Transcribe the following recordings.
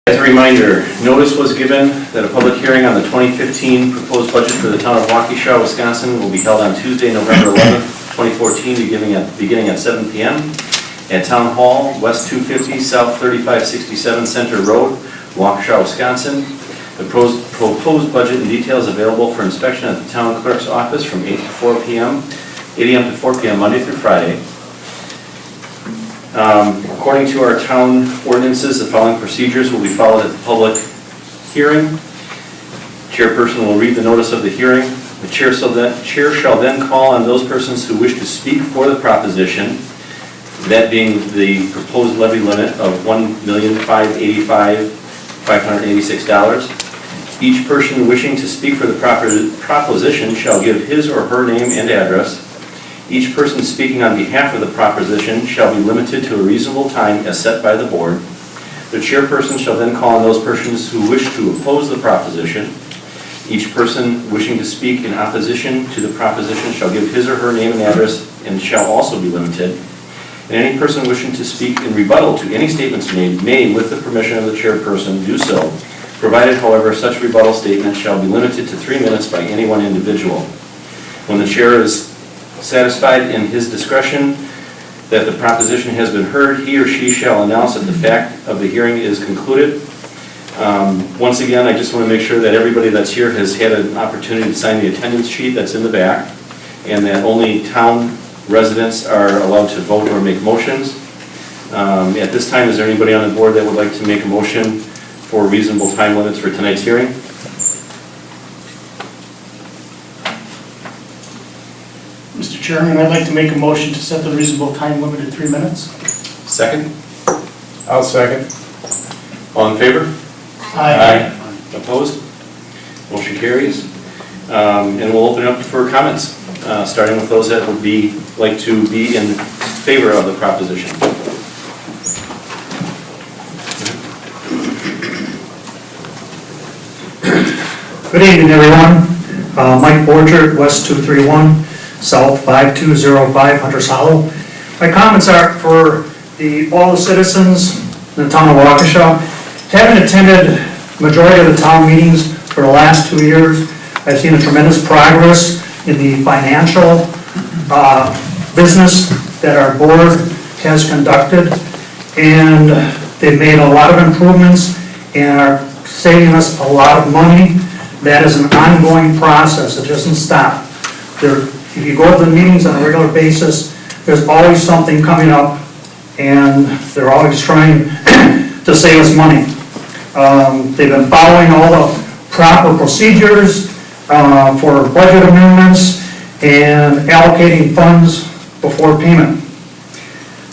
As a reminder, notice was given that a public hearing on the 2015 proposed budget for the town of Waukesha, Wisconsin will be held on Tuesday, November 11th, 2014, beginning at 7 p.m. at Town Hall, West 250, South 3567 Center Road, Waukesha, Wisconsin. The proposed budget and details available for inspection at the town clerk's office from 8 a.m. to 4 p.m. Monday through Friday. According to our town ordinances, the following procedures will be followed at the public hearing. Chairperson will read the notice of the hearing. The chair shall then call on those persons who wish to speak for the proposition, that being the proposed levy limit of $1,585,586. Each person wishing to speak for the proposition shall give his or her name and address. Each person speaking on behalf of the proposition shall be limited to a reasonable time as set by the board. The chairperson shall then call on those persons who wish to oppose the proposition. Each person wishing to speak in opposition to the proposition shall give his or her name and address and shall also be limited. And any person wishing to speak in rebuttal to any statements made may, with the permission of the chairperson, do so, provided, however, such rebuttal statement shall be limited to 3 minutes by any one individual. When the chair is satisfied in his discretion that the proposition has been heard, he or she shall announce that the fact of the hearing is concluded. Once again, I just want to make sure that everybody that's here has had an opportunity to sign the attendance sheet that's in the back, and that only town residents are allowed to vote or make motions. At this time, is there anybody on the board that would like to make a motion for reasonable time limits for tonight's hearing? Mr. Chairman, I'd like to make a motion to set the reasonable time limit at 3 minutes. Second? I'll second. All in favor? Aye. Opposed? Motion carries. And we'll open it up for comments, starting with those that would like to be in favor of the proposition. Good evening, everyone. Mike Borger, West 231, South 5205, Hunters Hollow. My comments are for all the citizens in the town of Waukesha. Having attended majority of the town meetings for the last 2 years, I've seen a tremendous progress in the financial business that our board has conducted, and they've made a lot of improvements and are saving us a lot of money. That is an ongoing process. It doesn't stop. If you go to the meetings on a regular basis, there's always something coming up, and they're always trying to save us money. They've been following all the proper procedures for budget amendments and allocating funds before payment.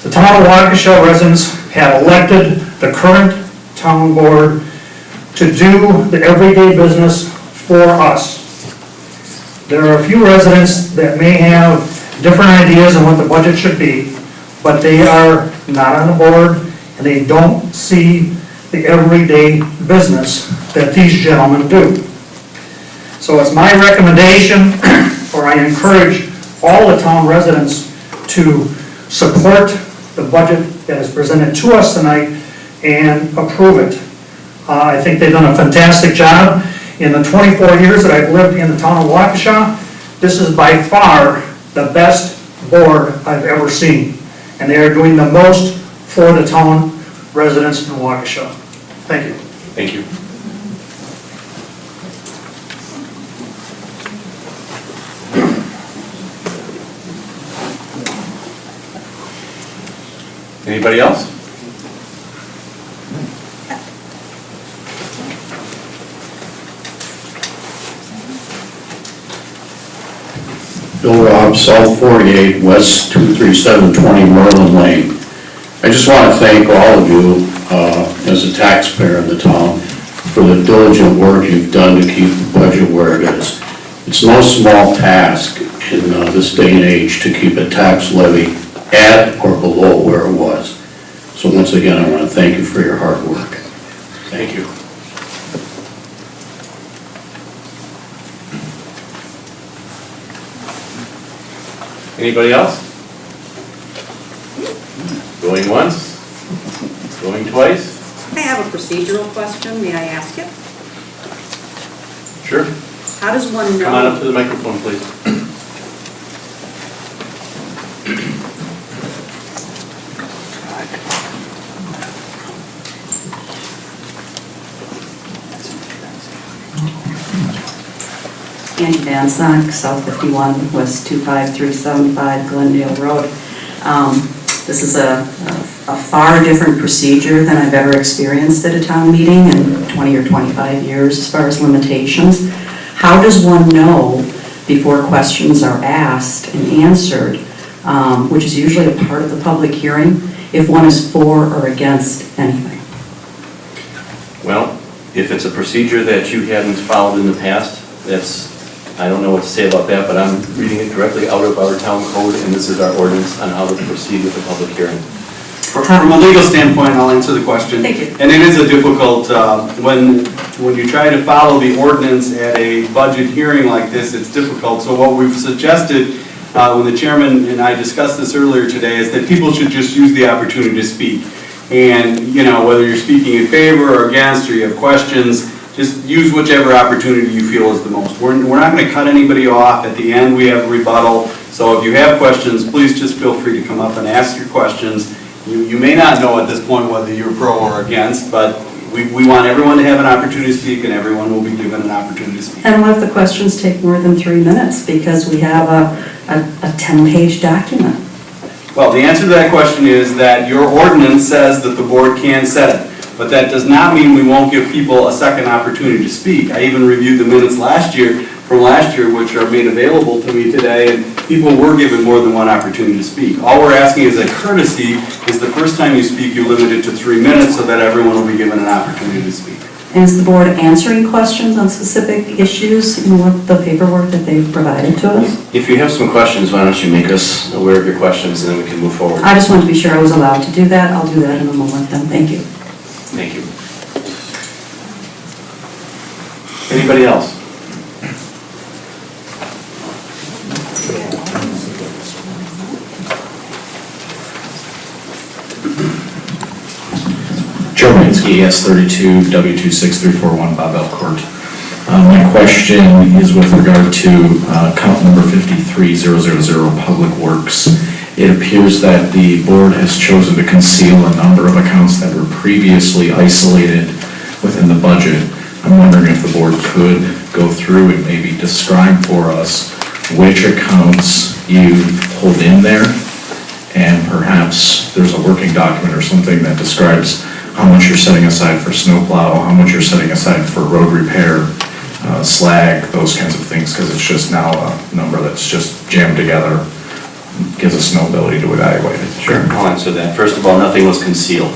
The town of Waukesha residents have elected the current town board to do the everyday business for us. There are a few residents that may have different ideas on what the budget should be, but they are not on the board and they don't see the everyday business that these gentlemen do. So it's my recommendation, or I encourage all the town residents to support the budget that is presented to us tonight and approve it. I think they've done a fantastic job. In the 24 years that I've lived in the town of Waukesha, this is by far the best board I've ever seen. And they are doing the most for the town residents in Waukesha. Thank you. Thank you. Anybody else? Bill Robb, South 48, West 23720 Merlin Lane. I just want to thank all of you, as a taxpayer in the town, for the diligent work you've done to keep the budget where it is. It's no small task in this day and age to keep a tax levy at or below where it was. So once again, I want to thank you for your hard work. Thank you. Anybody else? Going once? Going twice? I have have a procedural question, may I ask it? Sure. How does one know? Come on up to the microphone, please. Andy Van Sonk, South 51, West 25375 Glendale Road. This is a far different procedure than I've ever experienced at a town meeting in 20 or 25 years as far as limitations. How does one know before questions are asked and answered, which is usually a part of the public hearing, if one is for or against anything? Well, if it's a procedure that you hadn't followed in the past, I don't know what to say about that, but I'm reading it directly out of our town code, and this is our ordinance on how to proceed with the public hearing. From a legal standpoint, I'll answer the question. Thank you. And it is a difficult, when you try to follow the ordinance at a budget hearing like this, it's difficult. So what we've suggested, when the chairman and I discussed this earlier today, is that people should just use the opportunity to speak. And, whether you're speaking in favor or against, or you have questions, just use whichever opportunity you feel is the most. We're not going to cut anybody off. At the end, we have rebuttal. So if you have questions, please just feel free to come up and ask your questions. You may not know at this point whether you're pro or against, but we want everyone to have an opportunity to speak, and everyone will be given an opportunity to speak. And what if the questions take more than 3 minutes because we have a 10-page document? Well, the answer to that question is that your ordinance says that the board can set it. But that does not mean we won't give people a second opportunity to speak. I even reviewed the minutes from last year, which are made available to me today, and people were given more than one opportunity to speak. All we're asking is a courtesy, is the first time you speak, you limit it to 3 minutes so that everyone will be given an opportunity to speak. And is the board answering questions on specific issues in what the paperwork that they've provided to us? If you have some questions, why don't you make us aware of your questions, and then we can move forward. I just wanted to be sure I was allowed to do that. I'll do that in a moment then. Thank you. Thank you. Anybody else? Joe Mansky, S32, W26341, Bob Elcourt. My question is with regard to account number 53000, Public Works. It appears that the board has chosen to conceal a number of accounts that were previously isolated within the budget. I'm wondering if the board could go through and maybe describe for us which accounts you pulled in there, and perhaps there's a working document or something that describes how much you're setting aside for snowplow, how much you're setting aside for road repair, slag, those kinds of things, because it's just now a number that's just jammed together. Gives us no ability to evaluate it. Sure, I'll answer that. First of all, nothing was concealed.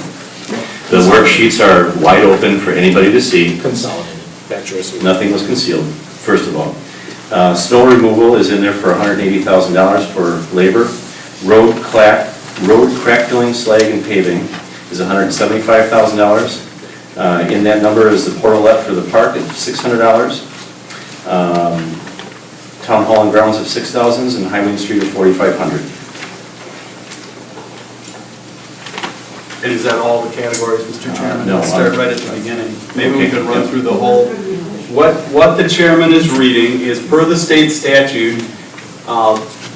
The worksheets are wide open for anybody to see. Consolidated, that choice. Nothing was concealed, first of all. Snow removal is in there for $180,000 for labor. Road crack filling, slag, and paving is $175,000. In that number is the portalette for the park at $600. Town hall and grounds of $6,000 and Highway Street of $4,500. And is that all the categories, Mr. Chairman? No, Let's start right at the beginning. Maybe we Okay. could run through the whole. What the chairman is reading is per the state statute,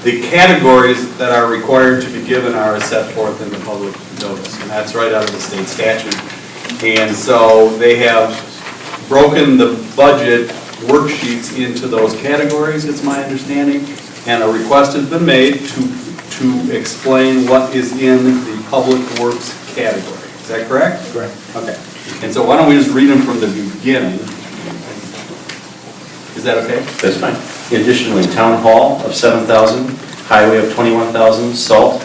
the categories that are required to be given are set forth in the public notice, and that's right out of the state statute. And so they have broken the budget worksheets into those categories, it's my understanding, and a request has been made to explain what is in the public works category. Is that correct? Correct. Okay. And so why don't we just read them from the beginning? Is that okay? That's fine. Additionally, town hall of $7,000, highway of $21,000, salt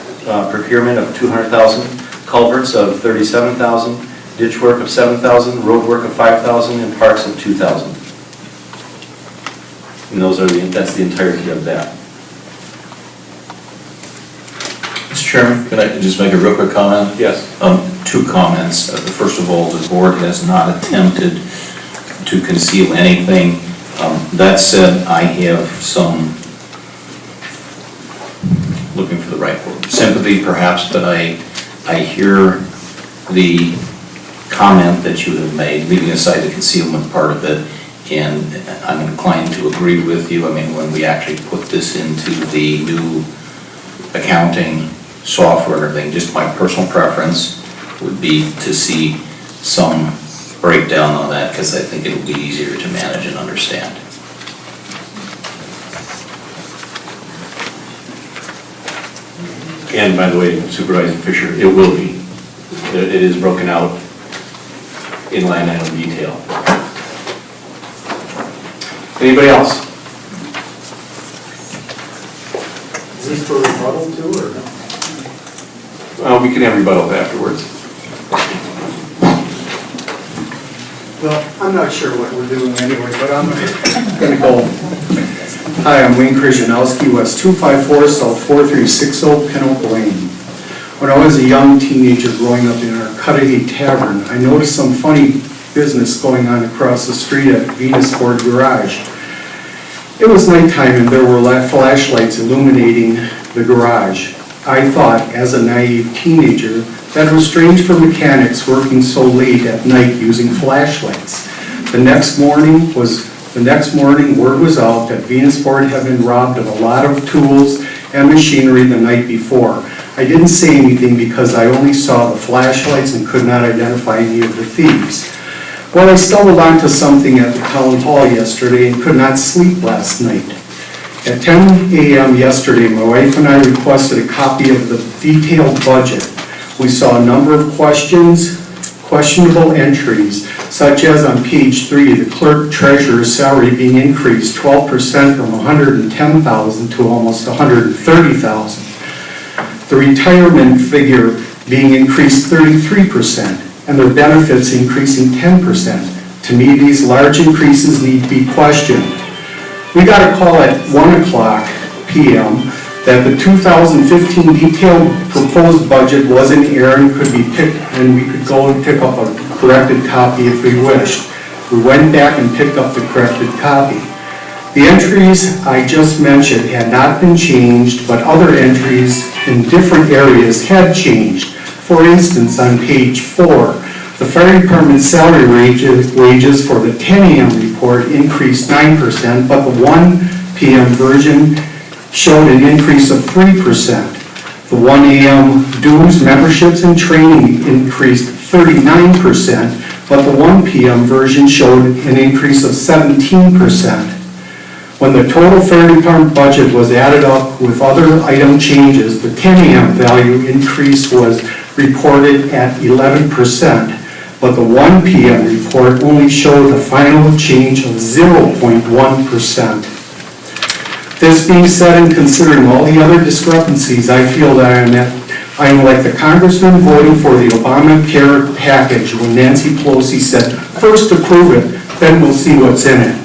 procurement of $200,000, culverts of $37,000, ditch work of $7,000, road work of $5,000, and parks of $2,000. And that's the entirety of that. Mr. Chairman, could I just make a real quick comment? Yes. 2 comments. First of all, the board has not attempted to conceal anything. That said, I have some, looking for the right word, sympathy perhaps, but I hear the comment that you have made, leaving aside the concealment part of it, and I'm inclined to agree with you. I mean, when we actually put this into the new accounting software and everything, just my personal preference would be to see some breakdown on that, because I think it'll be easier to manage and understand. And by the way, Supervisor Fisher, it will be. It is broken out in line item detail. Anybody else? Is this for rebuttal too, or no? We can have rebuttal afterwards. Well, I'm not sure what we're doing anyway, but I'm gonna go. Hi, I'm Wayne Krzyzanowski, West 254, South 4360, Pinoak Lane. When I was a young teenager growing up in our Cudahy Tavern, I noticed some funny business going on across the street at Venus Ford Garage. It was nighttime and there were flashlights illuminating the garage. I thought, as a naive teenager, that it was strange for mechanics working so late at night using flashlights. The next morning, word was out that Venus Ford had been robbed of a lot of tools and machinery the night before. I didn't say anything because I only saw the flashlights and could not identify any of the thieves. Well, I stumbled onto something at the town hall yesterday and could not sleep last night. At 10 a.m. yesterday, my wife and I requested a copy of the detailed budget. We saw a number of questionable entries, such as on page 3, the clerk treasurer's salary being increased 12% from $110,000 to almost $130,000. The retirement figure being increased 33%, and their benefits increasing 10%. To me, these large increases need to be questioned. We got a call at 1:00 p.m. that the 2015 detailed proposed budget was in error and could be picked, and we could go and pick up a corrected copy if we wished. We went back and picked up the corrected copy. The entries I just mentioned had not been changed, but other entries in different areas had changed. For instance, on page 4, the fire department salary wages for the 10 a.m. report increased 9%, but the 1 p.m. version showed an increase of 3%. The 1 a.m. dues, memberships, and training increased 39%, but the 1 p.m. version showed an increase of 17%. When the total fire department budget was added up with other item changes, the 10 a.m. value increase was reported at 11%, but the 1 p.m. report only showed a final change of 0.1%. This being said, and considering all the other discrepancies, I feel that I am like the congressman voting for the Obamacare package when Nancy Pelosi said, "First approve it, then we'll see what's in it."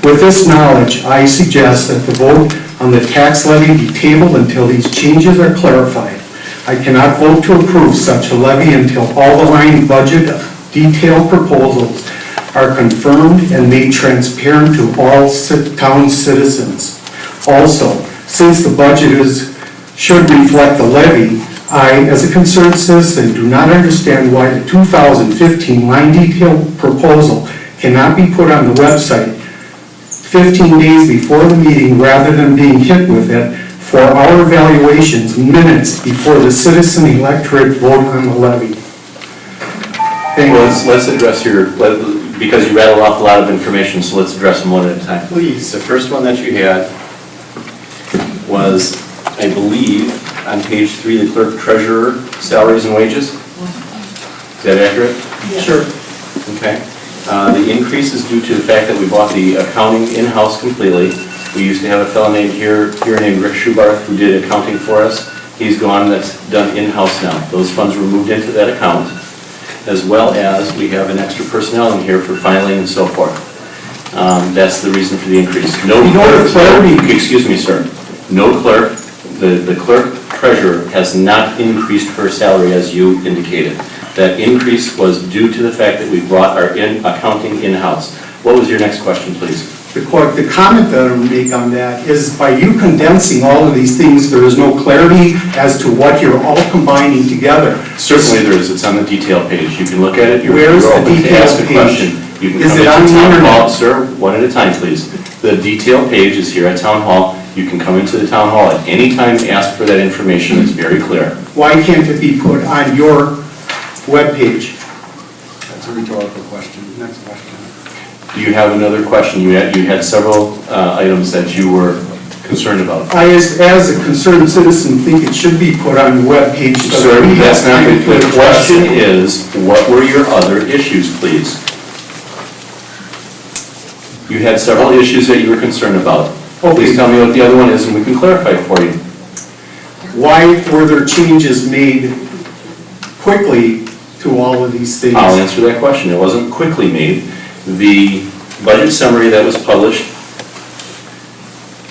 With this knowledge, I suggest that the vote on the tax levy be tabled until these changes are clarified. I cannot vote to approve such a levy until all the line budget detailed proposals are confirmed and made transparent to all town citizens. Also, since the budget should reflect the levy, I, as a concerned citizen, do not understand why the 2015 line detail proposal cannot be put on the website 15 days before the meeting rather than being hit with it for our evaluations minutes before the citizen electorate vote on the levy. Thank you. Well, let's address because you rattled off a lot of information, so let's address them one at a time. Please. The first one that you had was, I believe, on page 3, the clerk treasurer salaries and wages. Is that accurate? Sure. Okay. The increase is due to the fact that we bought the accounting in-house completely. We used to have a fellow named here named Rick Schubarth who did accounting for us. He's gone, that's done in-house now. Those funds were moved into that account, as well as we have an extra personnel in here for filing and so forth. That's the reason for the increase. No clerk, excuse me, sir. No clerk, the clerk treasurer has not increased her salary as you indicated. That increase was due to the fact that we brought our accounting in-house. What was your next question, please? The comment that I'm make on that is by you condensing all of these things, there is no clarity as to what you're all combining together. Certainly there is, it's on the detail page. You can look at it. You're Where's the open to detail ask a page? question. You can Is come it into on the Town internet? Hall. Sir, one at a time, please. The detail page is here at Town Hall. You can come into the Town Hall at any time and ask for that information. It's very clear. Why can't it be put on your webpage? That's a rhetorical question. Next question. Do you have another question? You had several items that you were concerned about. I, as a concerned citizen, think it should be put on the webpage. so Sir, that we have that's not, time to the address question it. is, what were your other issues, please? You had several issues that you were concerned about. Please tell me what the other one is and we can clarify it for you. Why were there changes made quickly to all of these things? I'll answer that question. It wasn't quickly made. The budget summary that was published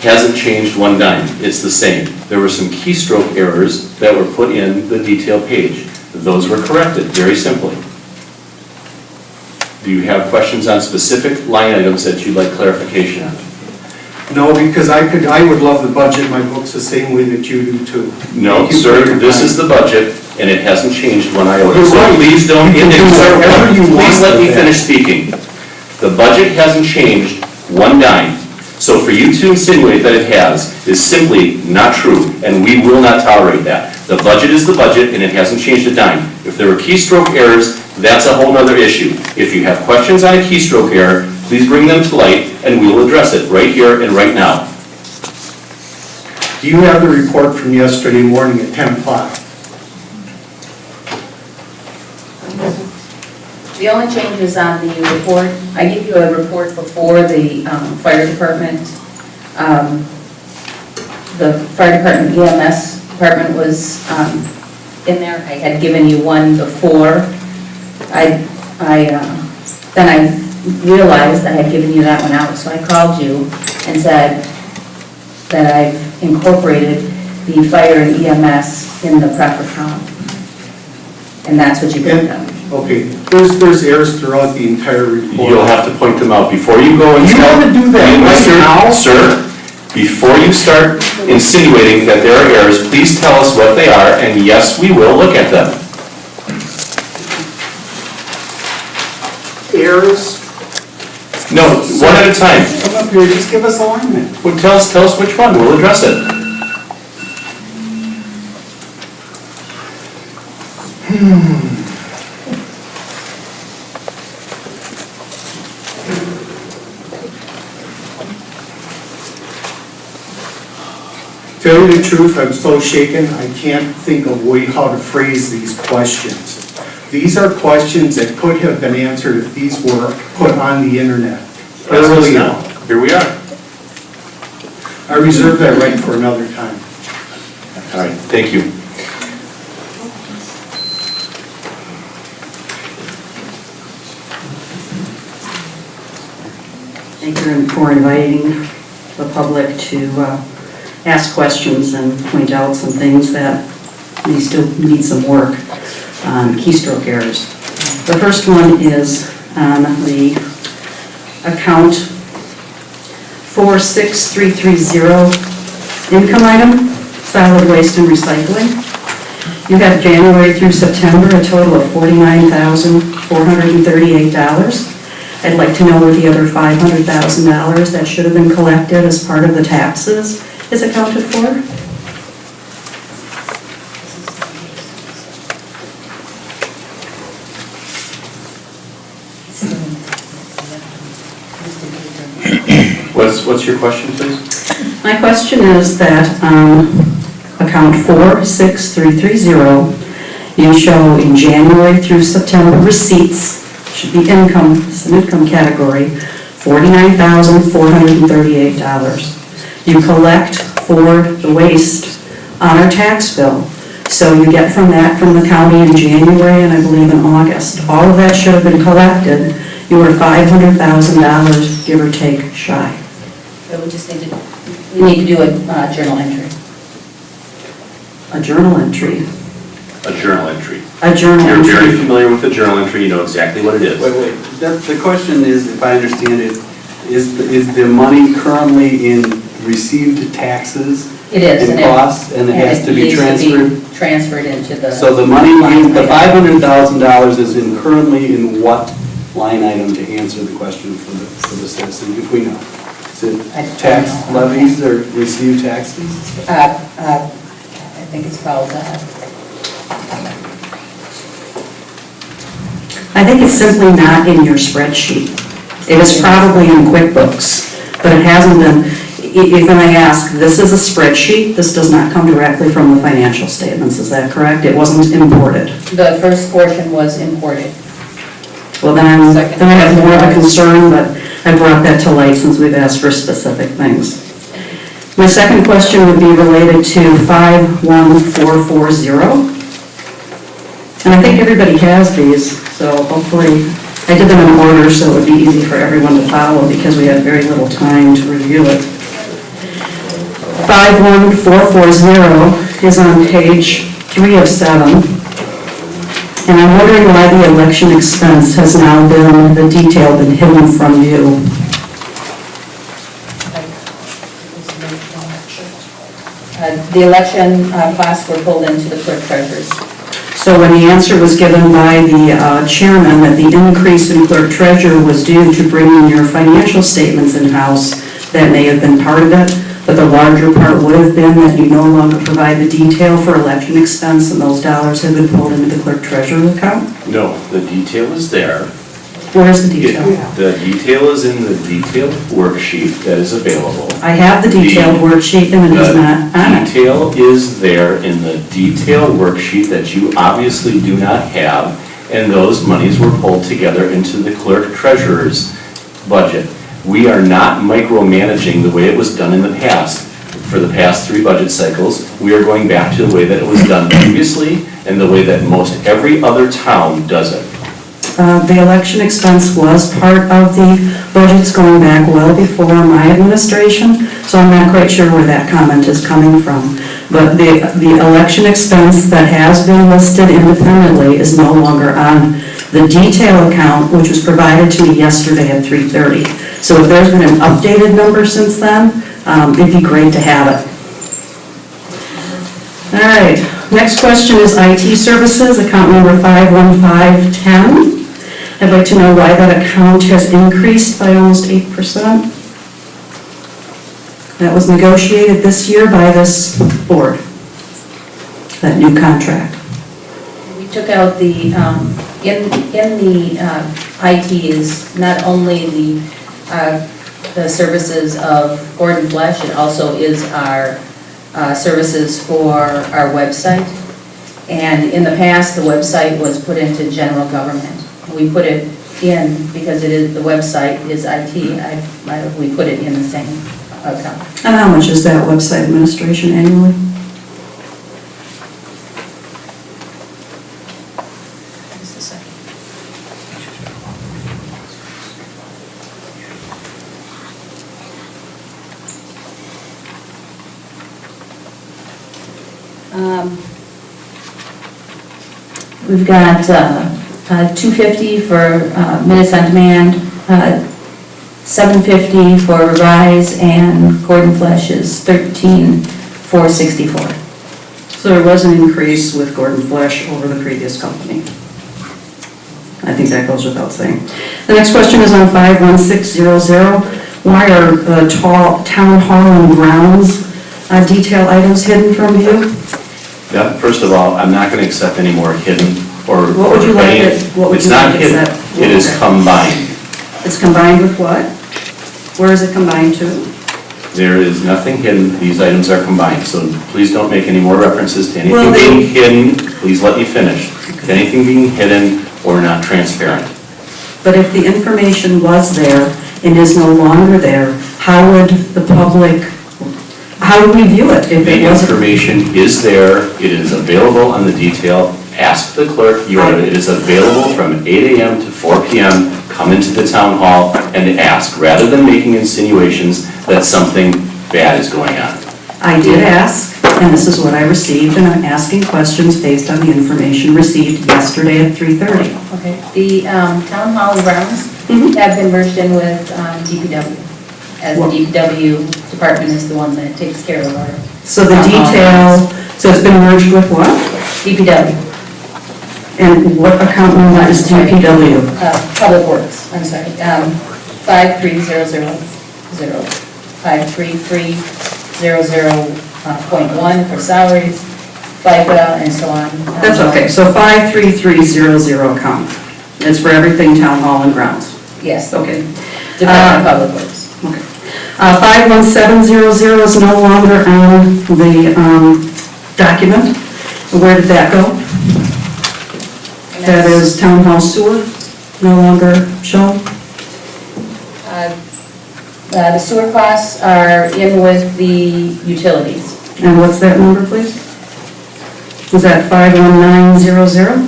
hasn't changed one dime. It's the same. There were some keystroke errors that were put in the detail page. Those were corrected, very simply. Do you have questions on specific line items that you'd like clarification on? No, because I would love to budget my books the same way that you do too. No, Thank you for sir, your this time. is the budget, and it hasn't changed one iota. You're So right. please don't, You can do whatever you want please let me with that. finish speaking. The budget hasn't changed one dime. So for you to insinuate that it has is simply not true, and we will not tolerate that. The budget is the budget, and it hasn't changed a dime. If there were keystroke errors, that's a whole nother issue. If you have questions on a keystroke error, please bring them to light, and we will address it right here and right now. Do you have the report from yesterday morning at 10 o'clock? The only changes on the report, I give you a report before the fire department. The fire department EMS department was in there. I had given you one before. Then I realized I had given you that one out, so I called you and said that I've incorporated the fire and EMS in the proper count. And that's what you got done. Okay, there's errors throughout the entire report. You'll have to point them out before you go and You tell. wanna do that You- right Sir- now? Sir, before you start insinuating that there are errors, please tell us what they are, and yes, we will look at them. Errors? No, one at a time. Come up here, just give us alignment. Well, tell us which one, we'll address it. Tell you the truth, I'm so shaken, I can't think of how to phrase these questions. These are questions that could have been answered if these were put on the internet Ask us early now. on. Here we are. I reserve that right for another time. All right, thank you. Thank you for inviting the public to ask questions and point out some things that may still need some work on keystroke errors. The first one is on the account 46330 income item, solid waste and recycling. You have January through September, a total of $49,438. I'd like to know where the other $500,000 that should have been collected as part of the taxes is accounted for. What's your question, please? My question is that account 46330, you show in January through September receipts, should be income, it's an income category, $49,438. You collect for the waste on our tax bill. So you get from that from the county in January and I believe in August. All of that should have been collected. You were $500,000, give or take, shy. So we just need to do a journal entry. A journal entry. A journal entry. A journal You're very entry. familiar with the journal entry, you know exactly what it is. Wait, the question is, if I understand it, Is the money currently in received taxes? It is. And costs, and it has to be needs transferred? Transferred into the. So the money, line the item. $500,000 is currently in what line item, to answer the question for the citizen, if we know? Is it I don't tax know. levies or received taxes? I think it's called, I think it's simply not in your spreadsheet. It is probably in QuickBooks, but it hasn't been, if I ask, this is a spreadsheet, this does not come directly from the financial statements, is that correct? It wasn't imported. the first portion was imported. Well, then I have more of a concern, but I brought that to light since we've asked for specific things. My second question would be related to 51440. And I think everybody has these, so hopefully, I did them in order so it would be easy for everyone to follow because we had very little time to review it. 51440 is on page 3 of 7. And I'm wondering why the election expense has now been, the detail been hidden from you. The election costs were pulled into the clerk treasurer's. So when the answer was given by the chairman that the increase in clerk treasurer was due to bringing your financial statements in-house, that may have been part of it, but the larger part would have been that you no longer provide the detail for election expense and those dollars have been pulled into the clerk treasurer account? No, the detail is there. Where's the detail? The detail is in the detailed worksheet that is available. I have the detailed worksheet and it is not on The it. detail is there in the detailed worksheet that you obviously do not have, and those monies were pulled together into the clerk treasurer's budget. We are not micromanaging the way it was done in the past. For the past 3 budget cycles, we are going back to the way that it was done previously and the way that most every other town does it. The election expense was part of the budgets going back well before my administration, so I'm not quite sure where that comment is coming from. But the election expense that has been listed independently is no longer on the detail account, which was provided to me yesterday at 3:30. So if there's been an updated number since then, it'd be great to have it. All right, next question is IT services, account number 51510. I'd like to know why that account has increased by almost 8%. That was negotiated this year by this board, that new contract. We took out the, in the IT is not only the services of Gordon Flesh, it also is our services for our website. And in the past, the website was put into general government. We put it in because it is, the website is IT, we put it in the same account. And how much is that website administration annually? Just a second. We've got $250 for minutes on demand, $750 for revise, and Gordon Flesh is $13,464. So there was an increase with Gordon Flesh over the previous company. I think that goes without saying. The next question is on 51600. Why are the town hall and grounds detail items hidden from you? Yeah, first of all, I'm not going to accept any more hidden or. What would you like it- what would It's you not like hidden, accept? it is Okay. combined. It's combined with what? Where is it combined to? There is nothing hidden, these items are combined, so please don't make any more references to Well, anything they- being hidden. Please let me finish. To anything being hidden or not transparent. But if the information was there and is no longer there, how would the public, how would we view it if The it wasn't? information is there, it is available on the detail. Ask the clerk, it is available from 8 a.m. to 4 p.m. Come into the town hall and ask, rather than making insinuations that something bad is going on. I did ask, and this is what I received, and I'm asking questions based on the information received yesterday at 3:30. Okay, the town hall and grounds have been merged in with DPW, as the DPW department is the one that takes care of our So the detail, so it's been merged with what? DPW, And what account number is DPW? Public Works, I'm sorry, 53000, 53300.1 for salaries, FICA, and so on. That's okay, so 53300 account. It's for everything town hall and grounds. Yes, Okay. Department of Public Works. Okay. 51700 is no longer on the document. Where did that go? That is town hall sewer, no longer shown? The sewer costs are in with the utilities. And what's that number, please? Is that 51900?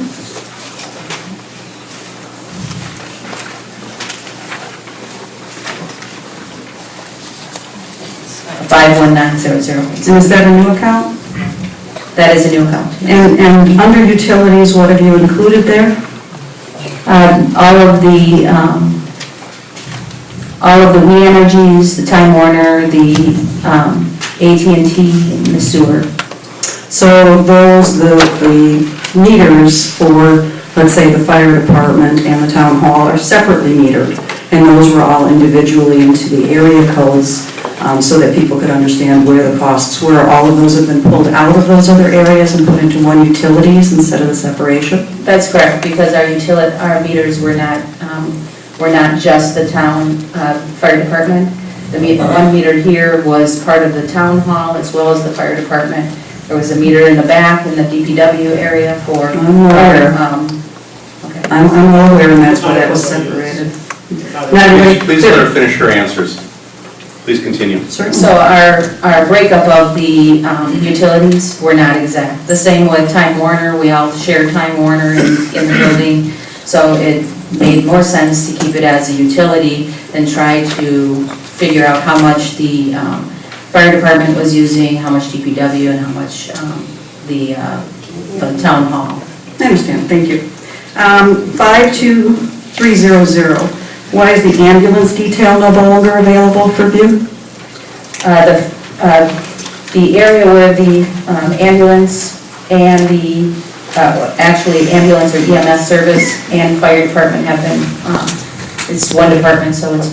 51900. And is that a new account? That is a new account. And under utilities, what have you included there? All of the We Energies, the Time Warner, the AT&T, and the sewer. So those, the meters for, let's say, the fire department and the town hall are separately metered, and those were all individually into the area codes, so that people could understand where the costs were. All of those have been pulled out of those other areas and put into one utilities instead of the separation? That's correct, because our meters were not just the town fire department. The one meter here was part of the town hall as well as the fire department. There was a meter in the back in the DPW area for. I'm aware. Okay. I'm well aware, and that's why that was separated. Now, Please let her finish her answers. Please continue. Certainly. So our breakup of the utilities were not exact. The same with Time Warner, we all share Time Warner in the building, so it made more sense to keep it as a utility than try to figure out how much the fire department was using, how much DPW, and how much the town hall. I understand, thank you. 52300, why is the ambulance detail no longer available for view? The area where the ambulance and the, actually ambulance or EMS service and fire department have been, it's one department, so it's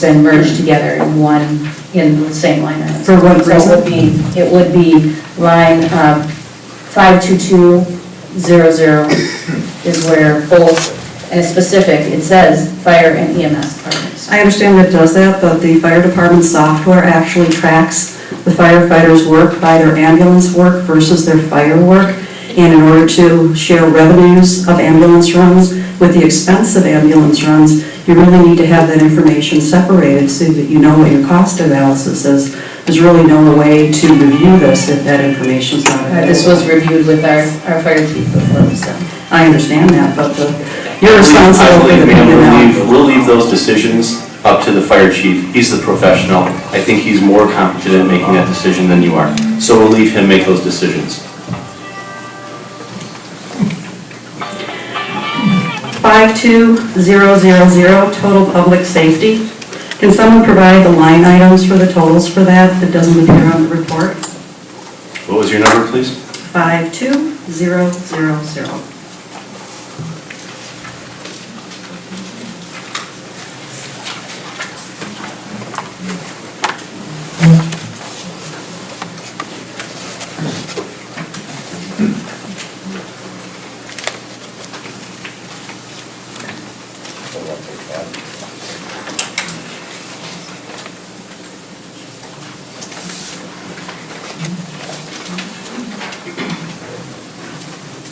been merged together in the same line item. For what reason? So it would be line 52200 is where both, and it's specific, it says fire and EMS departments. I understand that it does that, but the fire department software actually tracks the firefighters' work by their ambulance work versus their fire work. And in order to share revenues of ambulance runs with the expense of ambulance runs, you really need to have that information separated so that you know what your cost analysis is. There's really no way to review this if that information is not available. This was reviewed with our fire chief before it was done. I understand that, but you're responsible for the Ma'am, we'll leave those decisions up to the fire chief. He's the professional. I think he's more competent at making that decision than you are. So we'll leave him make those decisions. 52000, total public safety. Can someone provide the line items for the totals for that doesn't appear on the report? What was your number, please? 52000.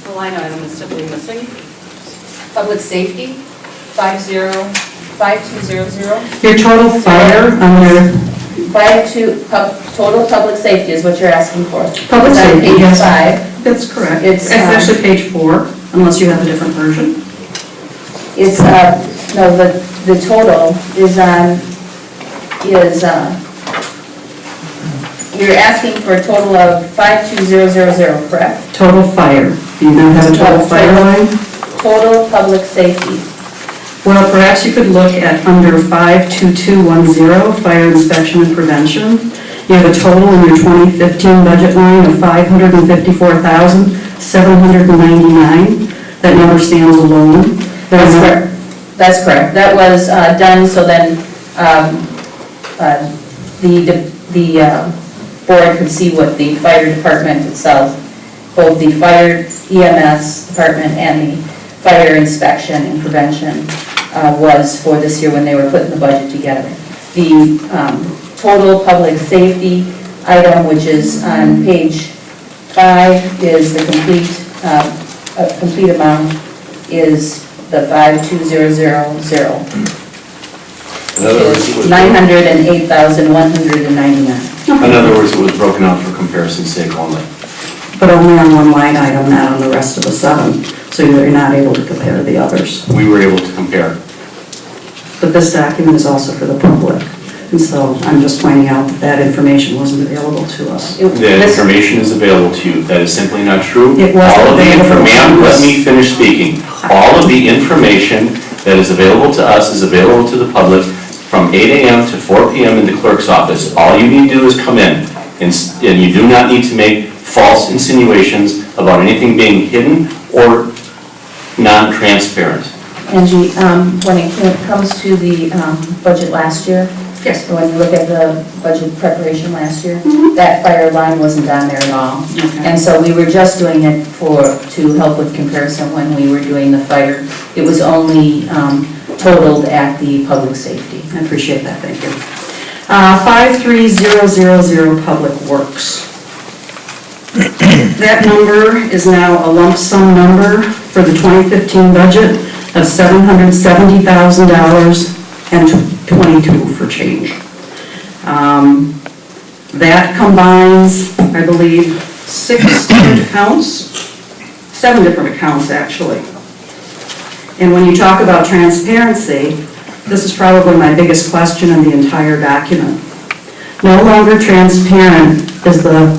The line item is simply missing. Public safety, 5200. Your total fire under Total public safety is what you're asking for. public It's on safety, page yes. 5. That's correct. It's, It's actually page 4, unless you have a different version. It's, no, the total is you're asking for a total of 52000, correct? Total fire. Do you not have a total fire line? total public safety. Well, perhaps you could look at under 52210, fire inspection and prevention. You have a total in your 2015 budget line of $554,799. That number stands alone. That's correct. That's correct. That was done so then the board could see what the fire department itself, both the fire EMS department and the fire inspection and prevention was for this year when they were putting the budget together. The total public safety item, which is on page 5, is the complete amount is the 52000, In other words, which is $908,199. In other words, it was broken out for comparison's sake only. But only on one line item, not on the rest of the 7, so you're not able to compare the others. We were able to compare. But this document is also for the public, and so I'm just pointing out that that information wasn't available to us. The information is available to you. That is simply not true. It wasn't All of the available to information, let us. me finish speaking. All of the information that is available to us is available to the public from 8 a.m. to 4 p.m. in the clerk's office. All you need to do is come in, and you do not need to make false insinuations about anything being hidden or non-transparent. Angie, when it comes to the budget last year, Yes. when you look at the budget preparation last year, that fire line wasn't on there at all. Okay. And so we were just doing it to help with comparison when we were doing the fire. It was only totaled at the public safety. I appreciate that, thank you. 53000, Public Works. That number is now a lump sum number for the 2015 budget of $770,000 for change. That combines, I believe, 6 different accounts, 7 different accounts actually. And when you talk about transparency, this is probably my biggest question in the entire document. No longer transparent is the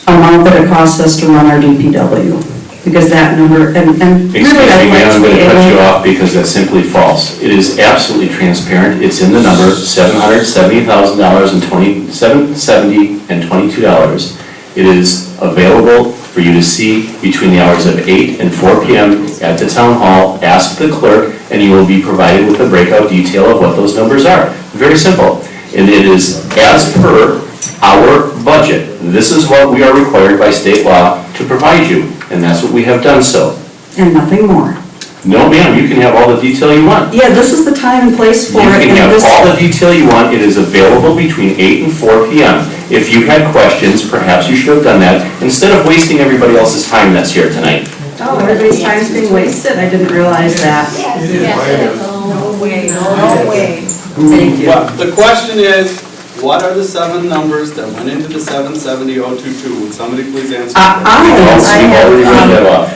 amount that it costs us to run our DPW, because that number, and really Excuse me, I'd like ma'am, I'm to going be to cut you able... off because that's simply false. It is absolutely transparent. It's in the number $770,022. It is available for you to see between the hours of 8 and 4 p.m. at the town hall. Ask the clerk, and you will be provided with a breakout detail of what those numbers are. Very simple. And it is as per our budget. This is what we are required by state law to provide you, and that's what we have done so. And nothing more. No, ma'am, you can have all the detail you want. Yeah, this is the time and place for You it. can and have this- all the detail you want. It is available between 8 and 4 p.m. If you had questions, perhaps you should have done that instead of wasting everybody else's time that's here tonight. Oh, everybody's time's being wasted, I didn't realize that. No way, no way. Thank you. Well, the question is, what are the 7 numbers that went into the 770,022? Would somebody please answer? I We've already read that off.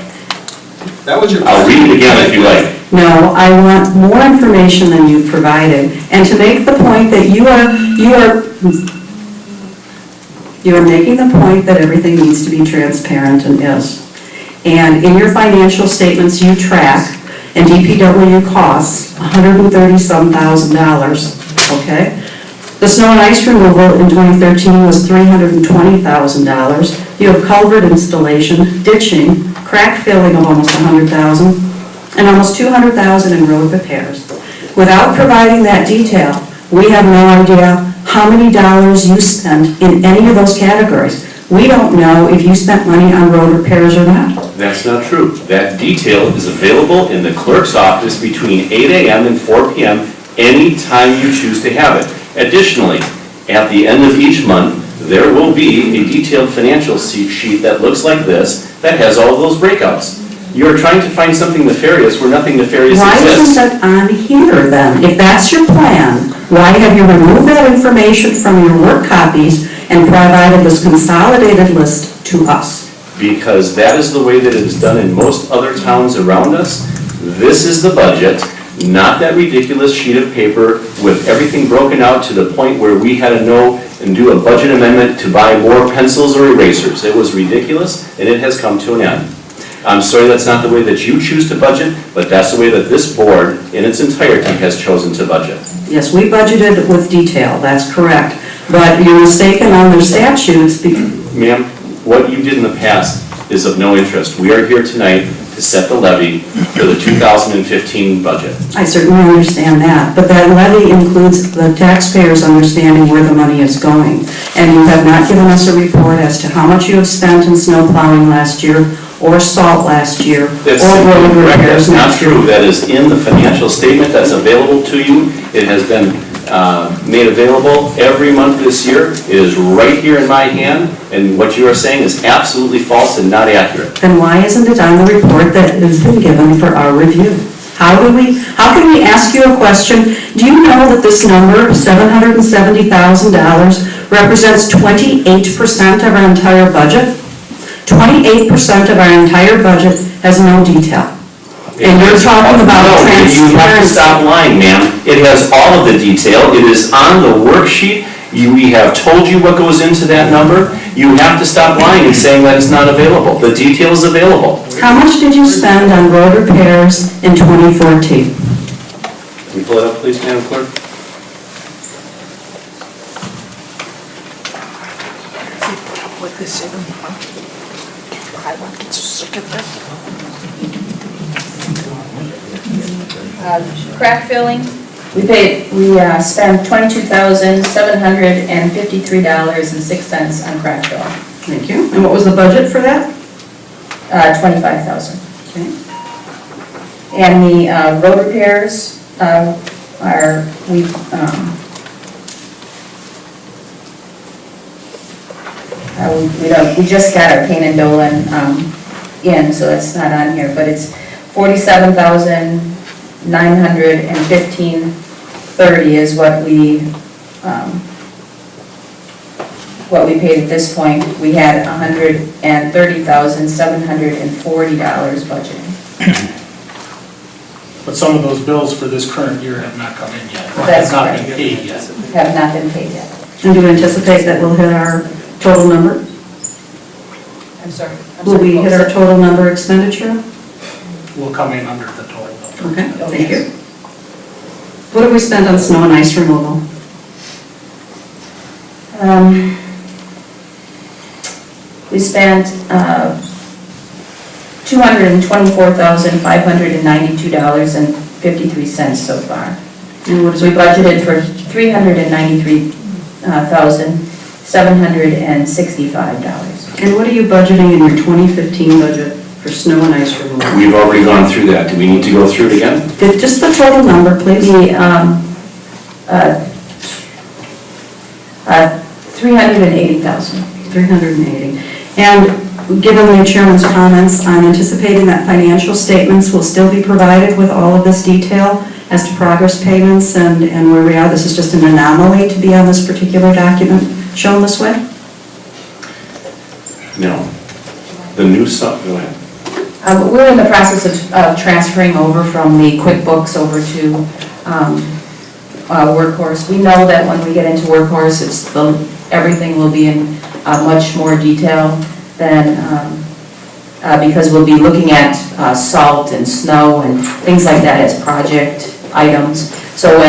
That was your I'll question. read it again if you like. No, I want more information than you've provided, and to make the point that you are making the point that everything needs to be transparent and is. And in your financial statements, you track, and DPW costs $130,000, okay? The snow and ice removal in 2013 was $320,000. You have culvert installation, ditching, crack filling of almost $100,000, and almost $200,000 in road repairs. Without providing that detail, we have no idea how many dollars you spent in any of those categories. We don't know if you spent money on road repairs or not. That's not true. That detail is available in the clerk's office between 8 a.m. and 4 p.m. anytime you choose to have it. Additionally, at the end of each month, there will be a detailed financial sheet that looks like this that has all of those breakouts. You're trying to find something nefarious where nothing nefarious Why exists. isn't that on here then? If that's your plan, why have you removed that information from your work copies and provided this consolidated list to us? Because that is the way that it is done in most other towns around us. This is the budget, not that ridiculous sheet of paper with everything broken out to the point where we had to know and do a budget amendment to buy more pencils or erasers. It was ridiculous, and it has come to an end. I'm sorry that's not the way that you choose to budget, but that's the way that this board in its entirety has chosen to budget. Yes, we budgeted with detail, that's correct. But you're mistaken on their statutes. Ma'am, what you did in the past is of no interest. We are here tonight to set the levy for the 2015 budget. I certainly understand that, but that levy includes the taxpayers understanding where the money is going. And you have not given us a report as to how much you have spent in snow plowing last year, or salt last year, That's or road incorrect. repairs That's not next year. true. That is in the financial statement that's available to you. It has been made available every month this year. It is right here in my hand, and what you are saying is absolutely false and not accurate. Then why isn't it on the report that has been given for our review? How can we ask you a question? Do you know that this number, $770,000, represents 28% of our entire budget? 28% of our entire budget has no detail. And you're talking about No, you have to transparency. stop lying, ma'am. It has all of the detail. It is on the worksheet. We have told you what goes into that number. You have to stop lying and saying that it's not available. The detail is available. How much did you spend on road repairs in 2014? Can you pull it up, please, Madam Clerk? With this in, I want to get so sick of this. Crack filling, we spent $22,753.06 on crack filling, Thank you. And what was the budget for that? $25,000. Okay. And the road repairs we just got our Kane and Dolan in, so that's not on here, but it's $47,915.30 is what we paid at this point. We had $130,740 budgeted. But some of those bills for this current year have not come in yet, or That's have not been correct. paid yet. Have not been paid yet. And do you anticipate that we'll hit our total number? I'm sorry. Will we hit our total number expenditure? Will come in under the total number. Okay, thank you. What have we spent on snow and ice removal? We spent $224,592.53 so far. And what is We budgeted for $393,765. And what are you budgeting in your 2015 budget for snow and ice removal? We've already gone through that. Do we need to go through it again? Just the total number, please. The, 380,000. 380. And given the chairman's comments, I'm anticipating that financial statements will still be provided with all of this detail as to progress payments and where we are. This is just an anomaly to be on this particular document shown this way? No. The new stuff, go ahead. We're in the process of transferring over from the QuickBooks over to Workhorse. We know that when we get into Workhorse, everything will be in much more detail than, because we'll be looking at salt and snow and things like that as project items. So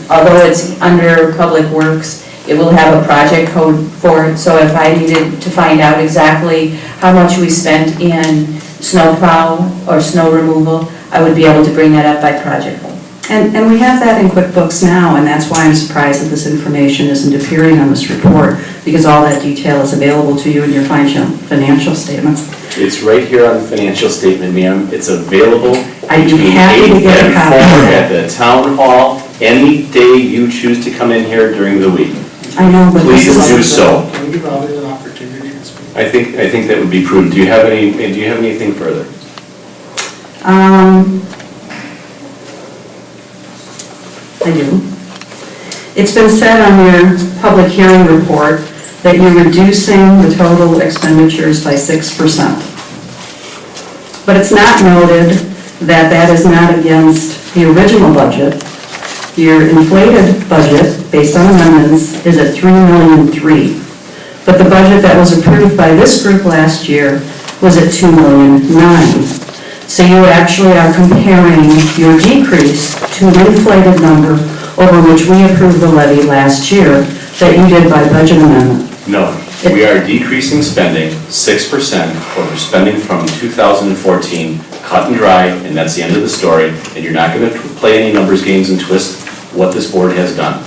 although it's under Public Works, it will have a project code for it. So if I needed to find out exactly how much we spent in snow plow or snow removal, I would be able to bring that up by project code. And we have that in QuickBooks now, and that's why I'm surprised that this information isn't appearing on this report, because all that detail is available to you in your financial statements. It's right here on the financial statement, ma'am. It's available I'd be between happy to 8 get a and copy of 4 that. at the town hall, any day you choose to come in here during the week. I know, but Please this is... do so. Can we give others an opportunity to speak? I think that would be prudent. Do you have anything further? I do. It's been said on your public hearing report that you're reducing the total expenditures by 6%. But it's not noted that that is not against the original budget. Your inflated budget, based on amendments, is at $3,003,000. But the budget that was approved by this group last year was at $2,000,009. So you actually are comparing your decrease to an inflated number over which we approved the levy last year that you did by budget amendment. No, we are decreasing spending 6% over spending from 2014, cut and dry, and that's the end of the story. And you're not going to play any numbers games and twist what this board has done.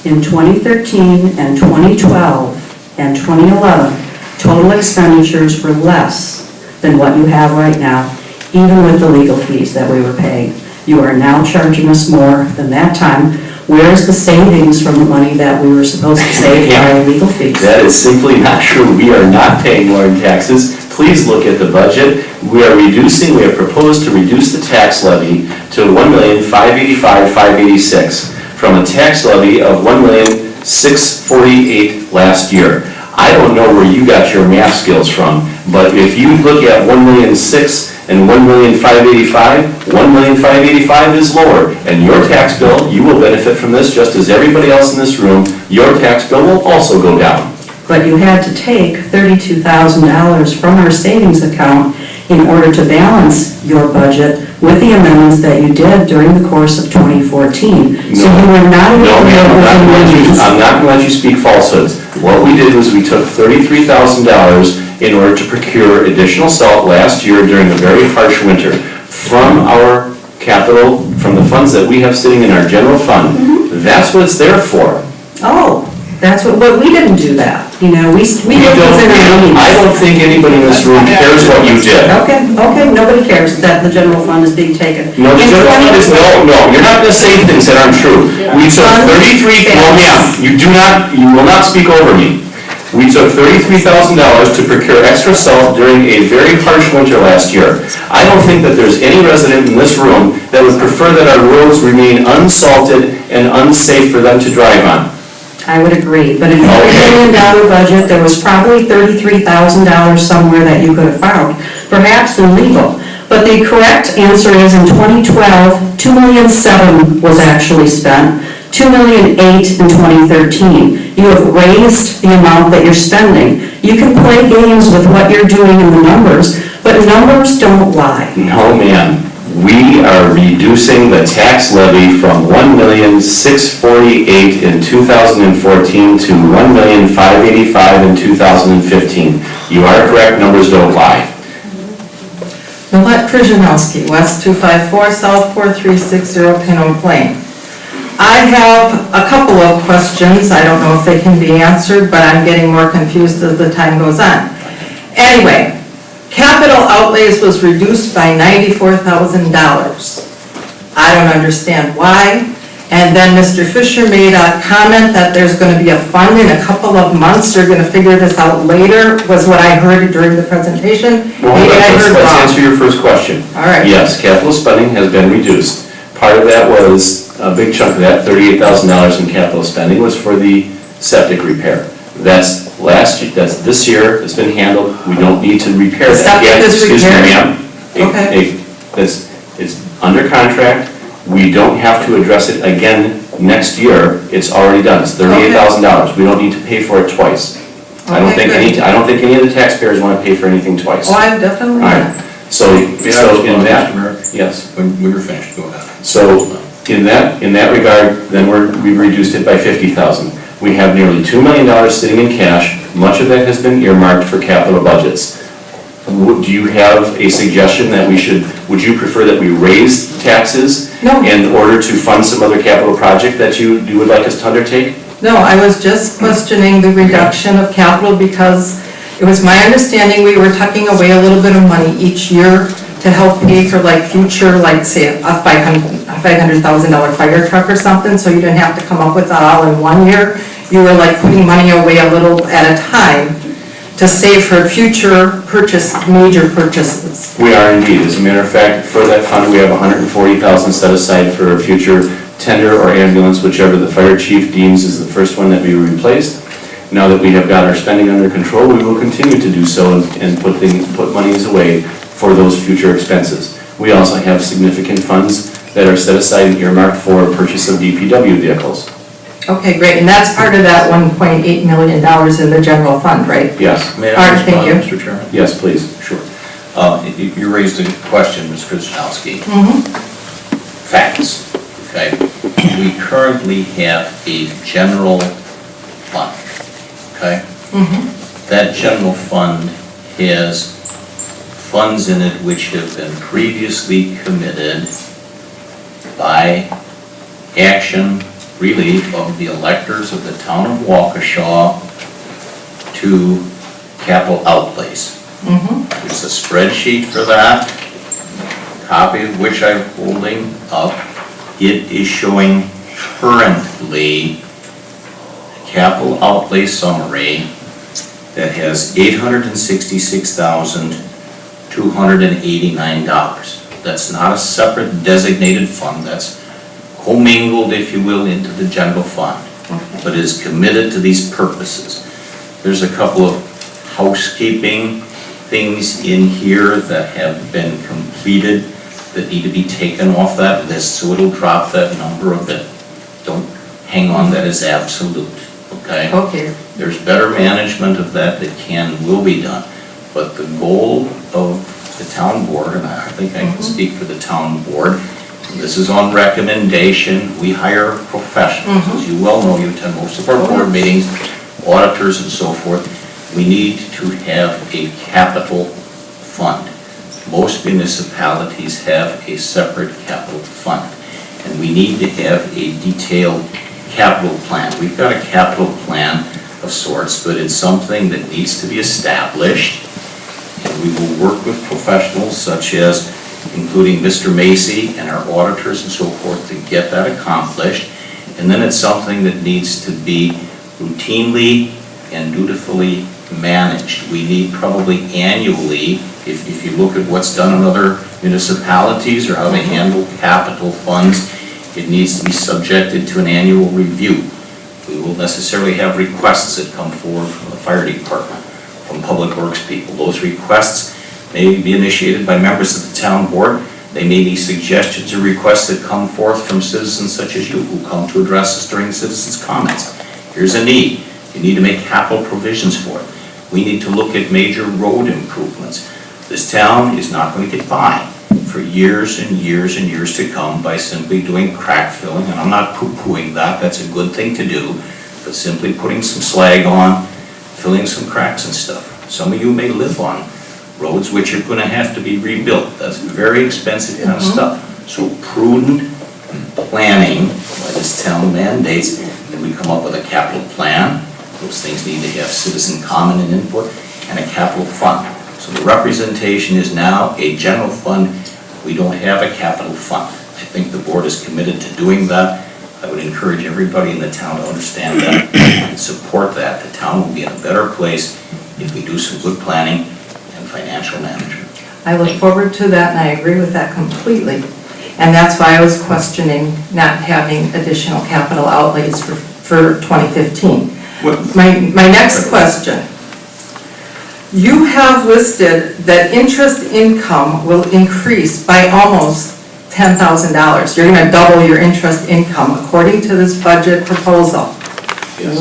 In 2013 and 2012 and 2011, total expenditures were less than what you have right now, even with the legal fees that we were paying. You are now charging us more than that time. Where is the savings from the money that we were supposed to save by legal fees? That is simply not true. We are not paying more in taxes. Please look at the budget. We have proposed to reduce the tax levy to $1,585,586 from a tax levy of $1,648,000 last year. I don't know where you got your math skills from, but if you look at $1,600,000 and $1,585,000, $1,585,000 is lower, and your tax bill, you will benefit from this just as everybody else in this room. Your tax bill will also go down. But you had to take $32,000 from our savings account in order to balance your budget with the amendments that you did during the course of 2014. So you were not able to make I'm not going to let you speak falsehoods. What we did was we took $33,000 in order to procure additional salt last year during a very harsh winter from our capital, from the funds that we have sitting in our general fund. That's what it's there for. Oh, that's what, but we didn't do that. You know, we did those in our meetings. I don't think anybody in this room cares what you did. Okay, nobody cares that the general fund is being taken. No, the general fund is, no, you're not going to say things that aren't true. We took 33, well, ma'am, you will not speak over me. We took $33,000 to procure extra salt during a very harsh winter last year. I don't think that there's any resident in this room that would prefer that our roads remain unsalted and unsafe for them to drive on. I would agree, but in a $1 million budget, there was probably $33,000 somewhere that you could have found, perhaps in legal. But the correct answer is in 2012, $2,700,000 was actually spent, $2,800,000 in 2013. You have raised the amount that you're spending. You can play games with what you're doing in the numbers, but numbers don't lie. No, ma'am. We are reducing the tax levy from $1,648,000 in 2014 to $1,585,000 in 2015. You are correct, numbers don't lie. Millette Krzyżanowski, West 254, South 4360, Pin Oak Lane. I have a couple of questions. I don't know if they can be answered, but I'm getting more confused as the time goes on. Anyway, capital outlays was reduced by $94,000. I don't understand why. And then Mr. Fisher made a comment that there's going to be a fund in a couple of months. You're going to figure this out later, was what I heard during the presentation. Well, let's answer your first question. All right. Yes, capital spending has been reduced. Part of that was, a big chunk of that, $38,000 in capital spending, was for the septic repair. That's this year, it's been handled. We don't need to repair that yet. Excuse me, ma'am. Okay. It's under contract. We don't have to address it again next year. It's already done. It's $38,000. We don't need to pay for it twice. I don't think any of the taxpayers want to pay for anything twice. Oh, I'm definitely All not. right. So in that, yes. When you're finished, go ahead. So in that regard, then we've reduced it by $50,000. We have nearly $2 million sitting in cash. Much of that has been earmarked for capital budgets. Do you have a suggestion that would you prefer that we raise taxes in order to fund some other capital project that you would like us to undertake? No, I was just questioning the reduction of capital because it was my understanding we were tucking away a little bit of money each year to help pay for like future, like say a $500,000 fire truck or something, so you didn't have to come up with it all in one year. You were like putting money away a little at a time to save for future major purchases. We are indeed. As a matter of fact, for that fund, we have $140,000 set aside for a future tender or ambulance, whichever the fire chief deems is the first one that we replaced. Now that we have got our spending under control, we will continue to do so and put monies away for those future expenses. We also have significant funds that are set aside and earmarked for purchase of DPW vehicles. Okay, great, and that's part of that $1.8 million in the general fund, right? Yes. May All right, I thank respond, you. Mr. Chairman? Yes, please. Sure. You raised a question, Ms. Krasnowski. Facts, okay? We currently have a general fund, okay? That general fund has funds in it which have been previously committed by action, really, of the electors of the town of Waukesha to capital outlays. There's a spreadsheet for that, copy of which I'm holding up. It is showing currently a capital outlay summary that has $866,289. That's not a separate designated fund, that's commingled, if you will, into the general fund, but is committed to these purposes. There's a couple of housekeeping things in here that have been completed that need to be taken off that list, so it'll drop that number a bit. Don't hang on, that is absolute, okay? Okay. There's better management of that can and will be done, but the goal of the town board, and I think I can speak for the town board, this is on recommendation, we hire professionals, as you well know, you attend most of our board meetings, auditors and so forth. We need to have a capital fund. Most municipalities have a separate capital fund, and we need to have a detailed capital plan. We've got a capital plan of sorts, but it's something that needs to be established, and we will work with professionals such as, including Mr. Macy and our auditors and so forth, to get that accomplished. And then it's something that needs to be routinely and dutifully managed. We need probably annually, if you look at what's done in other municipalities or how they handle capital funds, it needs to be subjected to an annual review. We will necessarily have requests that come forward from the fire department, from public works people. Those requests may be initiated by members of the town board. They may be suggestions or requests that come forth from citizens such as you who come to address us during citizens' comments. Here's a need. You need to make capital provisions for it. We need to look at major road improvements. This town is not going to get by for years and years and years to come by simply doing crack filling, and I'm not poo-pooing that, that's a good thing to do, but simply putting some slag on, filling some cracks and stuff. Some of you may live on roads which are going to have to be rebuilt. That's very expensive kind of stuff. So prudent planning by this town mandates that we come up with a capital plan. Those things need to have citizen comment and input, and a capital fund. So the representation is now a general fund. We don't have a capital fund. I think the board is committed to doing that. I would encourage everybody in the town to understand that and support that. The town will be in a better place if we do some good planning and financial management. I look forward to that, and I agree with that completely. And that's why I was questioning not having additional capital outlays for 2015. My next question. You have listed that interest income will increase by almost $10,000. You're going to double your interest income according to this budget proposal. Yes.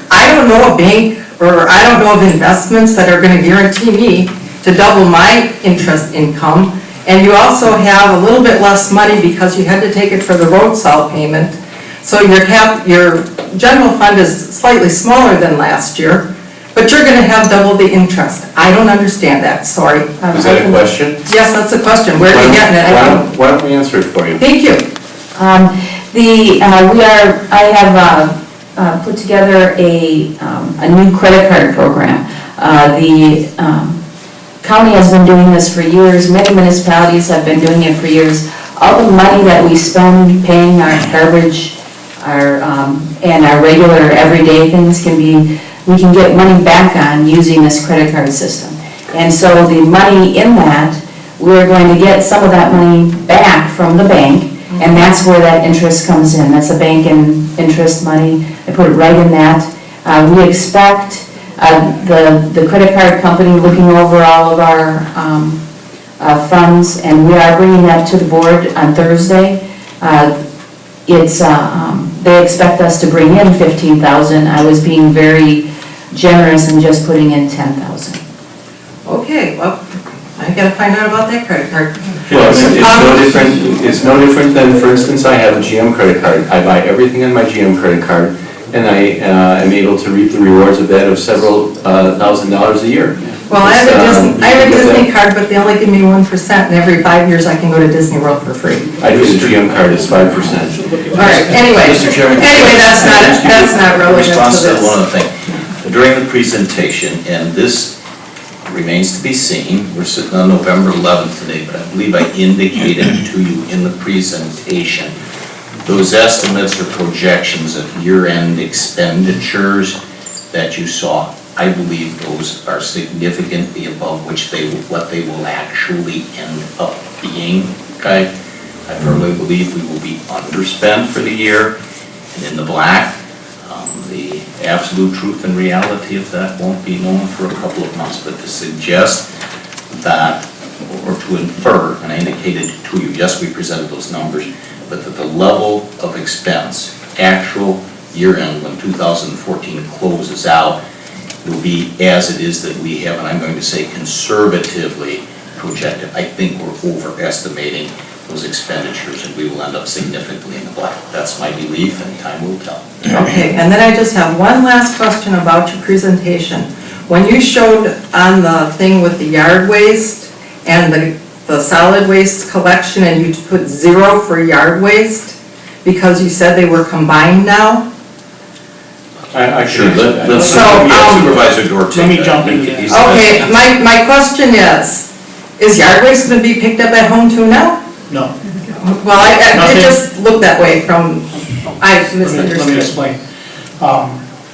I don't know a bank, or I don't know of investments that are going to guarantee me to double my interest income. And you also have a little bit less money because you had to take it for the road salt payment. So your general fund is slightly smaller than last year, but you're going to have double the interest. I don't understand that, sorry. Is that a question? Yes, that's a question. Where are you getting it? Why don't we answer it for you? Thank you. I have put together a new credit card program. The county has been doing this for years, many municipalities have been doing it for years. All the money that we spend paying our garbage, and our regular everyday things we can get money back on using this credit card system. And so the money in that, we're going to get some of that money back from the bank, and that's where that interest comes in. That's the bank and interest money. I put it right in that. We expect the credit card company looking over all of our funds, and we are bringing that to the board on Thursday. they expect us to bring in 15,000. I was being very generous and just putting in 10,000. Okay, well, I gotta find out about that credit card. Well, it's no different than, for instance, I have a GM credit card. I buy everything on my GM credit card, and I am able to reap the rewards of that of several $1,000s a year. Well, I have a Disney card, but they only give me 1%, and every 5 years I can go to Disney World for free. I do the GM card, it's 5%. All right, anyway, Mr. Chairman. that's not relevant to Response to this. one other thing. During the presentation, and this remains to be seen, we're sitting on November 11th today, but I believe I indicated to you in the presentation, those estimates or projections of year-end expenditures that you saw, I believe those are significantly above what they will actually end up being, okay? I firmly believe we will be underspent for the year and in the black. The absolute truth and reality of that won't be known for a couple of months, but to suggest that, or to infer, and I indicated to you, yes, we presented those numbers, but that the level of expense, actual year-end when 2014 closes out, will be as it is that we have, and I'm going to say conservatively projected. I think we're overestimating those expenditures and we will end up significantly in the black. That's my belief and time will tell. Okay, and then I just have one last question about your presentation. When you showed on the thing with the yard waste and the solid waste collection, and you put 0 for yard waste because you said they were combined now? Sure, let's So, Supervisor Dorte. Let me jump in. Okay, my question is yard waste going to be picked up at home too now? No. Well, it Nothing. just looked that way from, I Let me misunderstood. explain.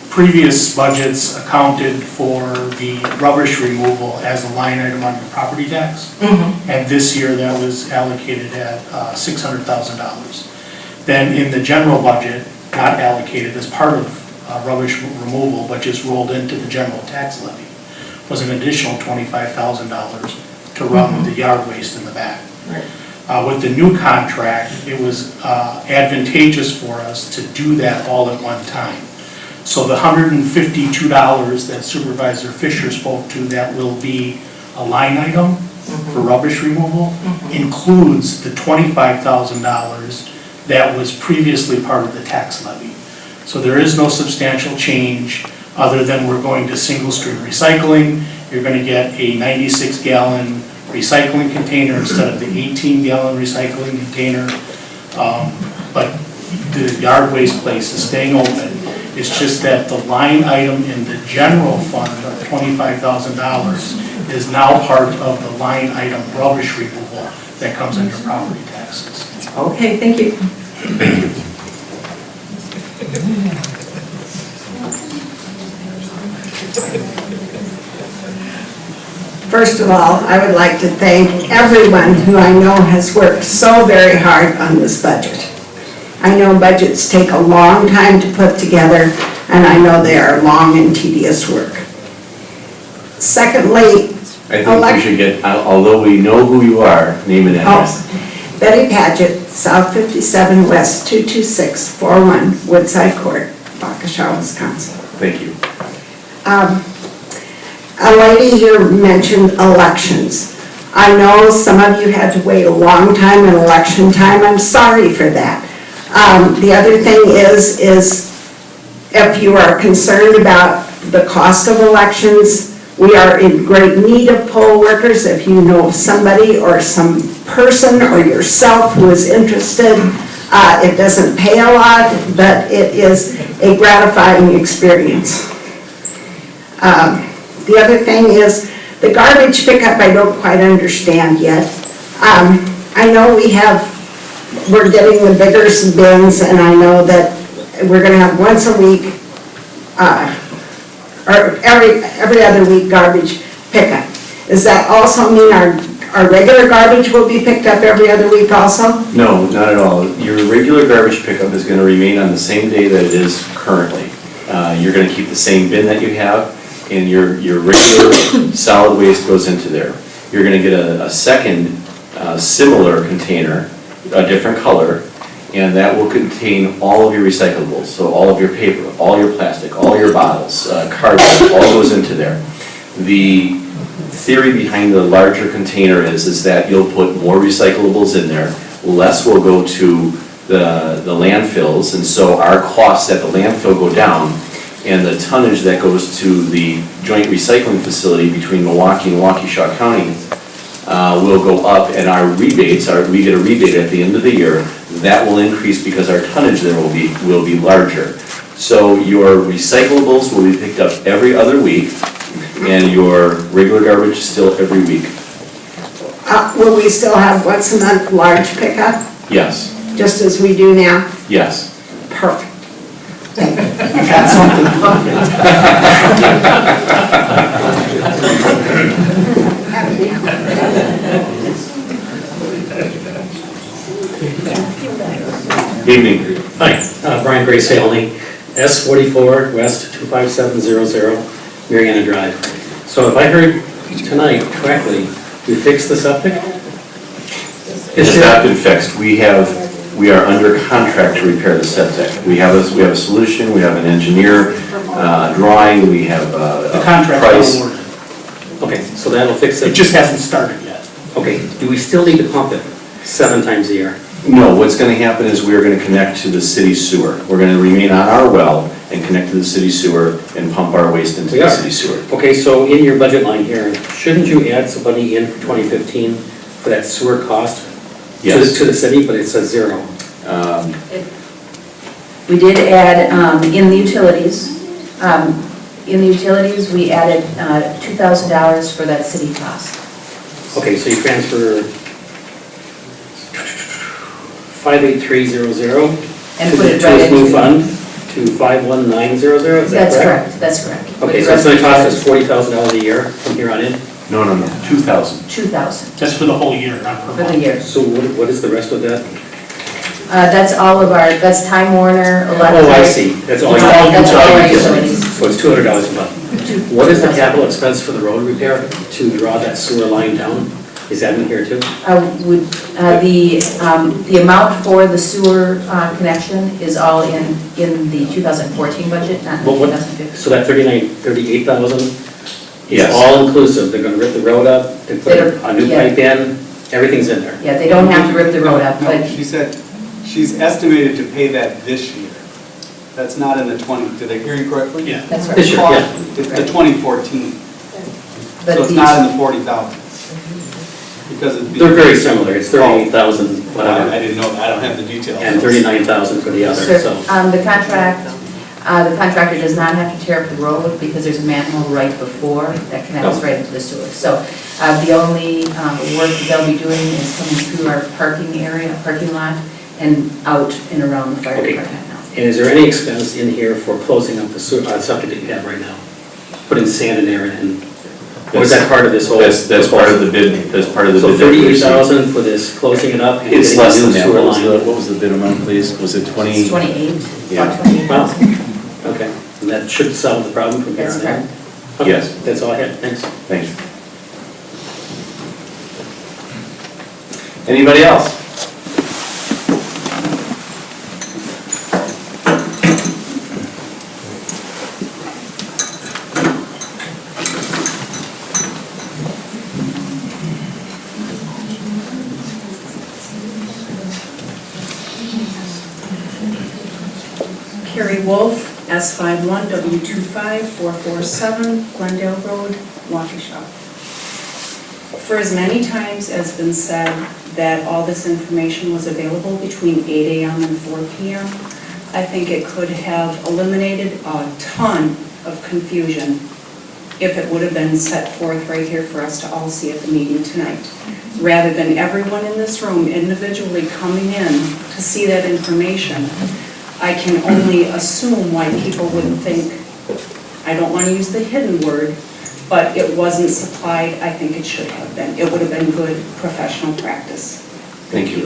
Previous budgets accounted for the rubbish removal as a line item on your property tax. And this year that was allocated at $600,000. Then in the general budget, not allocated as part of rubbish removal, but just rolled into the general tax levy, was an additional $25,000 to run the yard waste in the back. Right. With the new contract, it was advantageous for us to do that all at one time. So the $152 that Supervisor Fisher spoke to, that will be a line item for rubbish removal, includes the $25,000 that was previously part of the tax levy. So there is no substantial change other than we're going to single stream recycling. You're going to get a 96-gallon recycling container instead of the 18-gallon recycling container. But the yard waste place is staying open. It's just that the line item in the general fund of $25,000 is now part of the line item rubbish removal that comes under property taxes. Okay, thank you. First of all, I would like to thank everyone who I know has worked so very hard on this budget. I know budgets take a long time to put together, and I know they are long and tedious work. Secondly, I think we should get, although we know who you are, name and address. Betty Paget, South 57 West 22641, Woodside Court, Waukesha, Wisconsin. Thank you. A lady here mentioned elections. I know some of you had to wait a long time in election time. I'm sorry for that. The other thing is if you are concerned about the cost of elections, we are in great need of poll workers. If you know of somebody or some person or yourself who is interested, it doesn't pay a lot, but it is a gratifying experience. The other thing is the garbage pickup I don't quite understand yet. I know we're getting the bigger bins, and I know that we're gonna have once a week, or every other week garbage pickup. Does that also mean our regular garbage will be picked up every other week also? No, not at all. Your regular garbage pickup is gonna remain on the same day that it is currently. You're gonna keep the same bin that you have, and your regular solid waste goes into there. You're gonna get a second similar container, a different color, and that will contain all of your recyclables, so all of your paper, all your plastic, all your bottles, cardboard, all goes into there. The theory behind the larger container is that you'll put more recyclables in there, less will go to the landfills, and so our costs at the landfill go down, and the tonnage that goes to the joint recycling facility between Milwaukee and Waukesha County will go up, and our rebates, we get a rebate at the end of the year, that will increase because our tonnage there will be larger. So your recyclables will be picked up every other week, and your regular garbage still every week. Will we still have once a month large pickup, Yes, just as we do now? yes. Perfect. Evening. Hi, Brian Grace Haley, S44 West 25700, Mariana Drive. So if I heard tonight correctly, we fixed the septic? It has not been fixed. We are under contract to repair the septic. We have a solution, we have an engineer, drawing, we have The a contract price. is awarded. Okay, so that'll fix It it. just hasn't started yet. Okay, do we still need to pump it 7 times a year? No, what's gonna happen is we are gonna connect to the city sewer. We're gonna remain on our well and connect to the city sewer and pump our waste into We the are. city sewer. Okay, so in your budget line here, shouldn't you add somebody in for 2015 for that sewer cost? Yes. To the city, but it says 0. We did add, in the utilities, we added $2,000 for that city cost. Okay, so you transfer 58300 And to put it to right this new into- fund to 51900, is that That's correct? correct, that's correct. Okay, so it's gonna cost us $40,000 a year from here on in? No, 2,000. 2,000 That's for the whole year, not per for the month. year. So what is the rest of that? That's all of our, that's Time Warner, electric. Oh, I see, that's all. That's all our utilities. utilities. So it's $200 a month. What is the capital expense for the road repair to draw that sewer line down? Is that in here too? The amount for the sewer connection is all in the 2014 budget, not the What- 2015. So that 38,000 is Yes. all inclusive, they're gonna rip the road up, they put a new Yeah. pipe in, everything's in there? Yeah, they don't have to rip the road up, No, but she said, she's estimated to pay that this year. That's not in the 20, did I hear you correctly? Yeah. that's right. This year, yeah. It's the 2014, But so it's these- not in the 40,000. Because it's. They're very similar, it's 38,000 I whatever, didn't know that, I don't have the details. and 39,000 for the other, Sure. so. The contractor does not have to tear up the road because there's a manhole right before that connects Oh. right into the sewer. So the only work that they'll be doing is coming through our parking area, parking lot, and out and around the fire Okay. department now. And is there any expense in here for closing up the sewer, septic that you have right now? Putting sand in there and, or is that part of this whole? That's part of the bid, that's part of the bid. So that we received. 38,000 for this, closing it up? and It's getting a less new than that. sewer What was line? what was the bid amount, please? Was it 20? It's 28, Yeah. about 28,000. Okay, and that should solve the problem from here on That's in? correct. Okay, Yes. That's all I had, thanks. Thanks. Anybody else? Carrie Wolf, S51W25447, Glendale Road, Waukesha. For as many times as been said that all this information was available between 8 a.m. and 4 p.m., I think it could have eliminated a ton of confusion if it would have been set forth right here for us to all see at the meeting tonight, rather than everyone in this room individually coming in to see that information. I can only assume why people would think, I don't want to use the hidden word, but it wasn't supplied. I think it should have been. It would have been good professional practice. Thank you.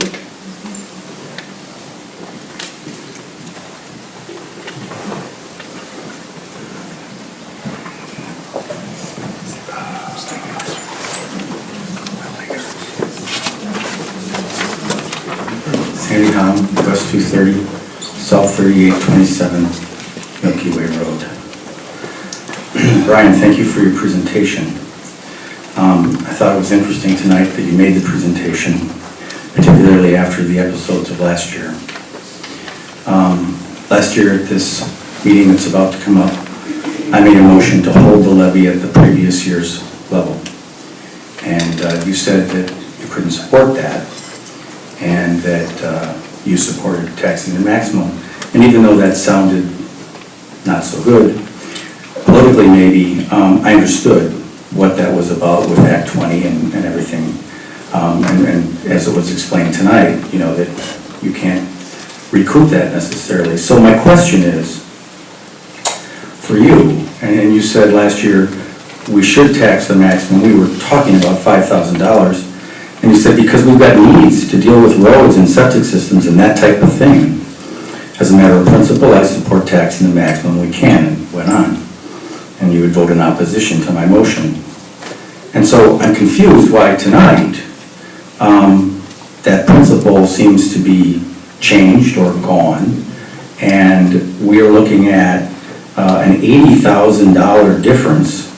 Sandy Tom, West 230, South 3827, Milky Way Road. Brian, thank you for your presentation. I thought it was interesting tonight that you made the presentation, particularly after the episodes of last year. Last year at this meeting that's about to come up, I made a motion to hold the levy at the previous year's level. And you said that you couldn't support that, and that you supported taxing the maximum. And even though that sounded not so good, politically maybe, I understood what that was about with Act 20 and everything. And as it was explained tonight, you know, that you can't recoup that necessarily. So my question is, for you, and you said last year we should tax the maximum, we were talking about $5,000, and you said because we've got needs to deal with roads and septic systems and that type of thing, as a matter of principle, I support taxing the maximum we can, and went on. And you would vote in opposition to my motion. And so I'm confused why tonight that principle seems to be changed or gone, and we are looking at an $80,000 difference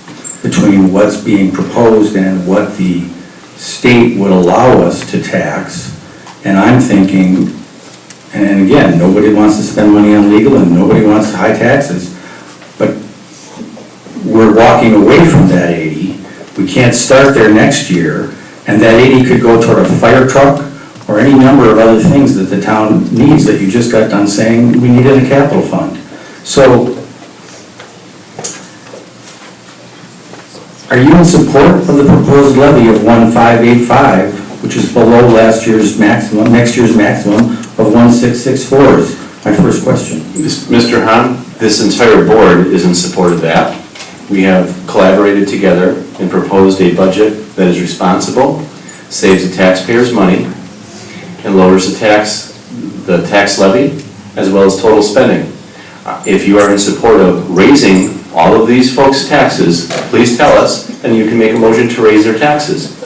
between what's being proposed and what the state would allow us to tax. And I'm thinking, and again, nobody wants to spend money on legal and nobody wants high taxes, but we're walking away from that 80. We can't start there next year, and that 80 could go toward a fire truck or any number of other things that the town needs that you just got done saying we need in a capital fund. So, are you in support of the proposed levy of 1,585, which is below last year's maximum, next year's maximum of 1,664 is my first question. Mr. Hahn, this entire board is in support of that. We have collaborated together and proposed a budget that is responsible, saves the taxpayers money, and lowers the tax levy, as well as total spending. If you are in support of raising all of these folks' taxes, please tell us, and you can make a motion to raise their taxes.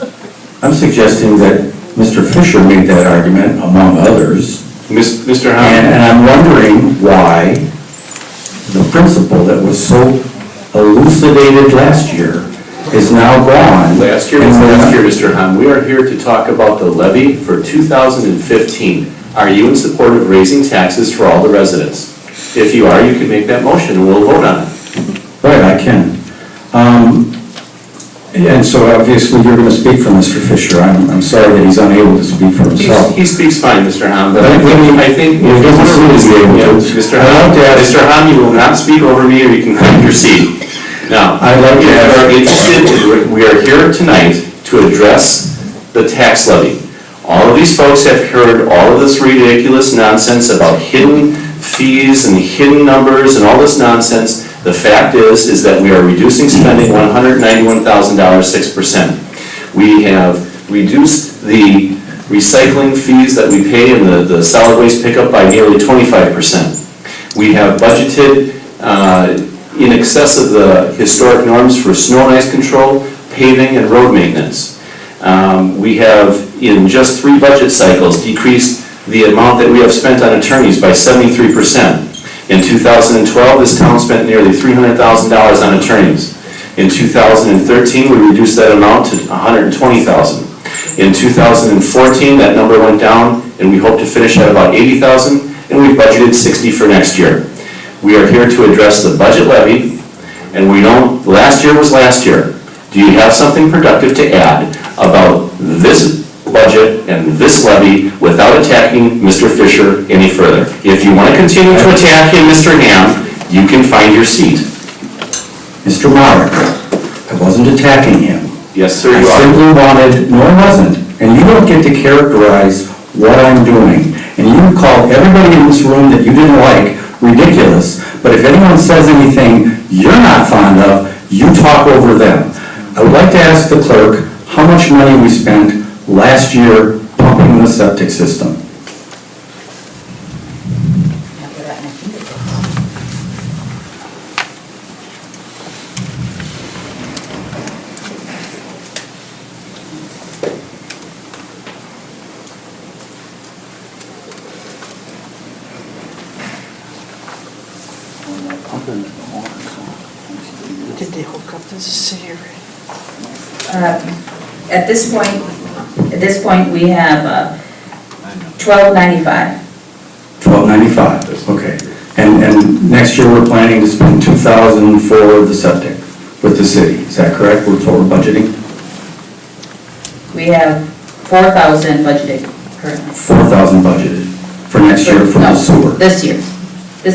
I'm suggesting that Mr. Fisher made that argument, among others. Mr. Hahn? And I'm wondering why the principle that was so elucidated last year is now gone. Last year, Mr. Hahn. We are here to talk about the levy for 2015. Are you in support of raising taxes for all the residents? If you are, you can make that motion and we'll vote on it. Right, I can. And so obviously you're going to speak for Mr. Fisher. I'm sorry that he's unable to speak for himself. He speaks fine, Mr. Hahn, but I think if you want to Mr. Hahn, you will not speak over me or you can find your seat. Now, we are here tonight to address the tax levy. All of these folks have heard all of this ridiculous nonsense about hidden fees and hidden numbers and all this nonsense. The fact is that we are reducing spending $191,000, 6%. We have reduced the recycling fees that we pay in the solid waste pickup by nearly 25%. We have budgeted in excess of the historic norms for snow and ice control, paving, and road maintenance. We have, in just 3 budget cycles, decreased the amount that we have spent on attorneys by 73%. In 2012, this town spent nearly $300,000 on attorneys. In 2013, we reduced that amount to $120,000. In 2014, that number went down, and we hope to finish at about $80,000, and we've budgeted $60,000 for next year. We are here to address the budget levy, and we know last year was last year. Do you have something productive to add about this budget and this levy without attacking Mr. Fisher any further? If you want to continue to attack him, Mr. Ham, you can find your seat. Mr. Marek, I wasn't attacking him. Yes, sir, you I are. simply wanted, no, I wasn't, and you don't get to characterize what I'm doing. And you call everybody in this room that you didn't like ridiculous, but if anyone says anything you're not fond of, you talk over them. I would like to ask the clerk how much money we spent last year pumping the septic system. Did they hook up the city already? At this point, we have $12.95. $12.95, okay. And next year, we're planning to spend $2,000 for the septic with the city, is that correct? That's what we're budgeting? We have $4,000 budgeted currently. $4,000 budgeted for next year for the sewer. No, this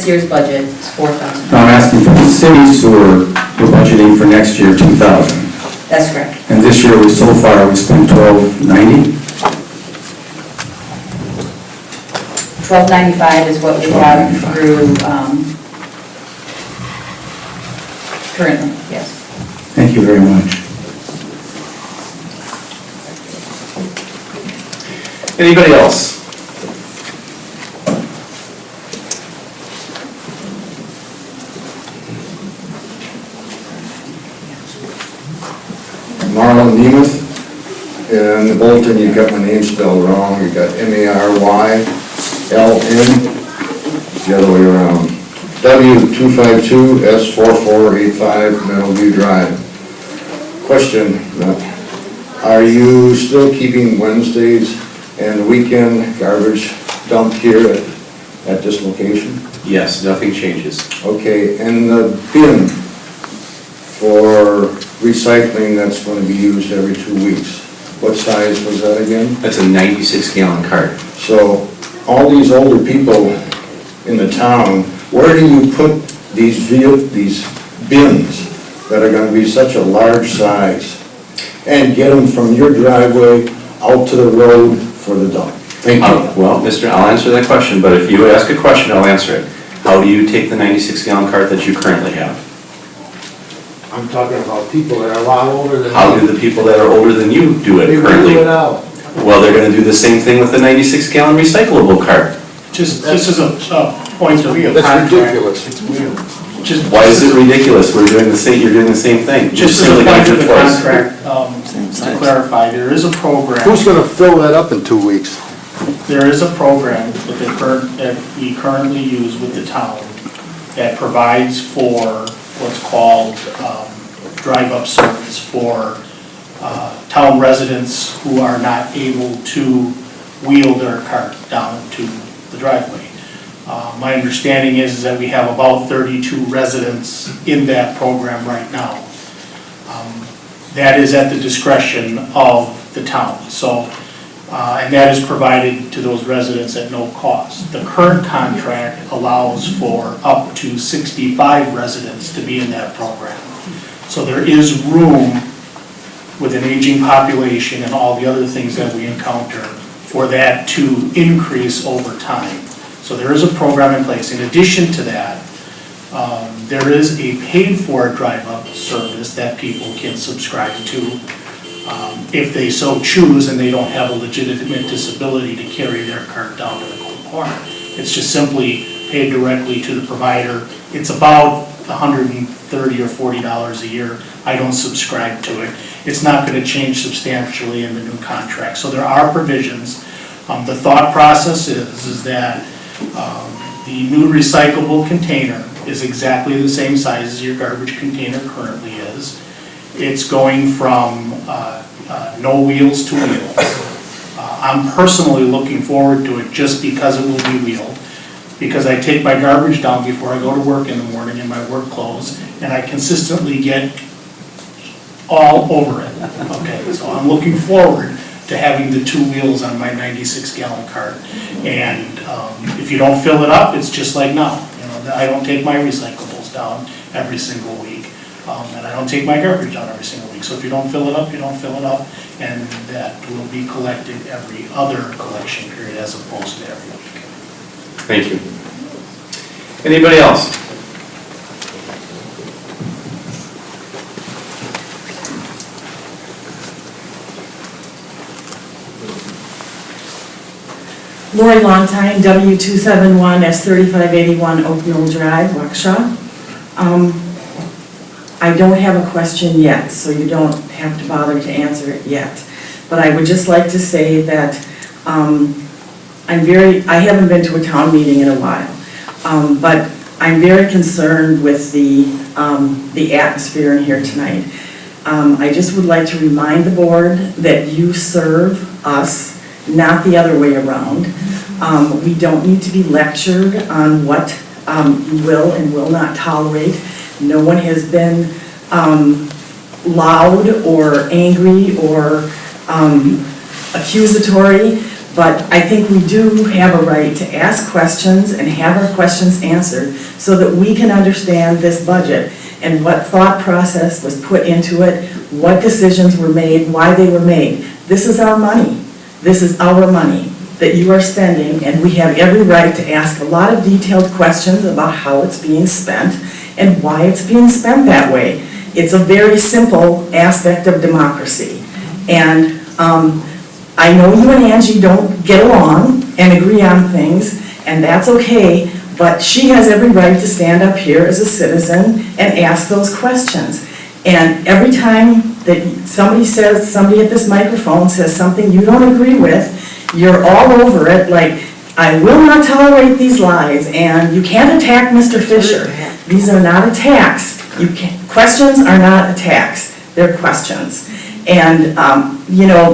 year's budget is $4,000. Now, I'm asking for the city sewer, we're budgeting for next year $2,000. That's correct. And this year, so far, we spent $12.90? $12.95 is what we have $12.95. through, currently, yes. Thank you very much. Anybody else? Marlon Nemeth. In the bulletin, you got my name spelled wrong. You got Marylln. It's the other way around. W252S4485 Meadowview Drive. Question, are you still keeping Wednesdays and weekend garbage dumped here at this location? Yes, nothing changes. Okay, and the bin for recycling that's going to be used every 2 weeks, what size was that again? That's a 96-gallon cart. So, all these older people in the town, where do you put these bins that are going to be such a large size and get them from your driveway out to the road for the dump? Thank you. Well, mister, I'll answer that question, but if you ask a question, I'll answer it. How do you take the 96-gallon cart that you currently have? I'm talking about people that are a lot older than me. How do the people that are older than you do it currently? They do it out. Well, they're gonna do the same thing with the 96-gallon recyclable cart. Just as a point of view. That's ridiculous. Just Why is it ridiculous? You're doing the same thing. Just as a point of the contract, to clarify, there is a program. Who's gonna fill that up in 2 weeks? There is a program that we currently use with the town that provides for what's called drive-up service for town residents who are not able to wheel their cart down to the driveway. My understanding is that we have about 32 residents in that program right now. That is at the discretion of the town. So. And that is provided to those residents at no cost. The current contract allows for up to 65 residents to be in that program. So there is room with an aging population and all the other things that we encounter for that to increase over time. So there is a program in place. In addition to that, there is a paid-for drive-up service that people can subscribe to if they so choose and they don't have a legitimate disability to carry their cart down to the corner. It's just simply paid directly to the provider. It's about $130 or $40 a year. I don't subscribe to it. It's not going to change substantially in the new contract. So there are provisions. The thought process is that the new recyclable container is exactly the same size as your garbage container currently is. It's going from no wheels to wheels. I'm personally looking forward to it just because it will be wheeled, because I take my garbage down before I go to work in the morning in my work clothes, and I consistently get all over it. Okay, so I'm looking forward to having the 2 wheels on my 96-gallon cart. And if you don't fill it up, it's just like now. You know, I don't take my recyclables down every single week. And I don't take my garbage down every single week. So if you don't fill it up, you don't fill it up. And that will be collected every other collection period as opposed to every week. Thank you. Anybody else? Lori Longtime, W271S3581 Oak Knoll Drive, Waukesha. I don't have a question yet, so you don't have to bother to answer it yet. But I would just like to say that I haven't been to a town meeting in a while, but I'm very concerned with the atmosphere in here tonight. I just would like to remind the board that you serve us, not the other way around. We don't need to be lectured on what you will and will not tolerate. No one has been loud or angry or accusatory, but I think we do have a right to ask questions and have our questions answered so that we can understand this budget and what thought process was put into it, what decisions were made, why they were made. This is our money. This is our money that you are spending, and we have every right to ask a lot of detailed questions about how it's being spent and why it's being spent that way. It's a very simple aspect of democracy. And I know you and Angie don't get along and agree on things, and that's okay, but she has every right to stand up here as a citizen and ask those questions. And every time that somebody at this microphone says something you don't agree with, you're all over it, like, I will not tolerate these lies, and you can't attack Mr. Fisher. These are not attacks. Questions are not attacks, they're questions. And,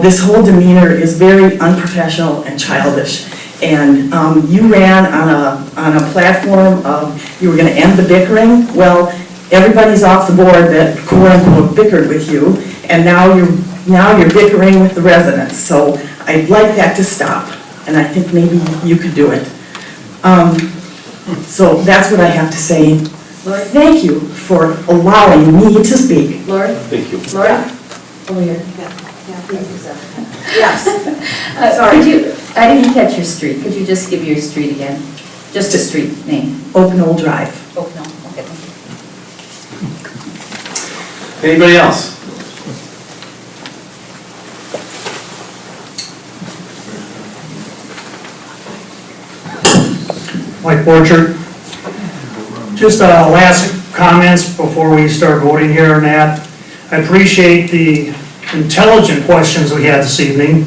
this whole demeanor is very unprofessional and childish. And you ran on a platform of you were going to end the bickering. Well, everybody's off the board that quote-unquote bickered with you, and now you're bickering with the residents. So I'd like that to stop, and I think maybe you could do it. So that's what I have to say. Lori? Thank you for allowing me to speak. Lori? Thank you. Lori? Over here. Yes. Sorry. I didn't catch your street. Could you just give your street again? Just a street name. Oak Knoll Drive. Oh, no, okay. Anybody else? Mike Borchert. Just last comments before we start voting here on that. I appreciate the intelligent questions we had this evening.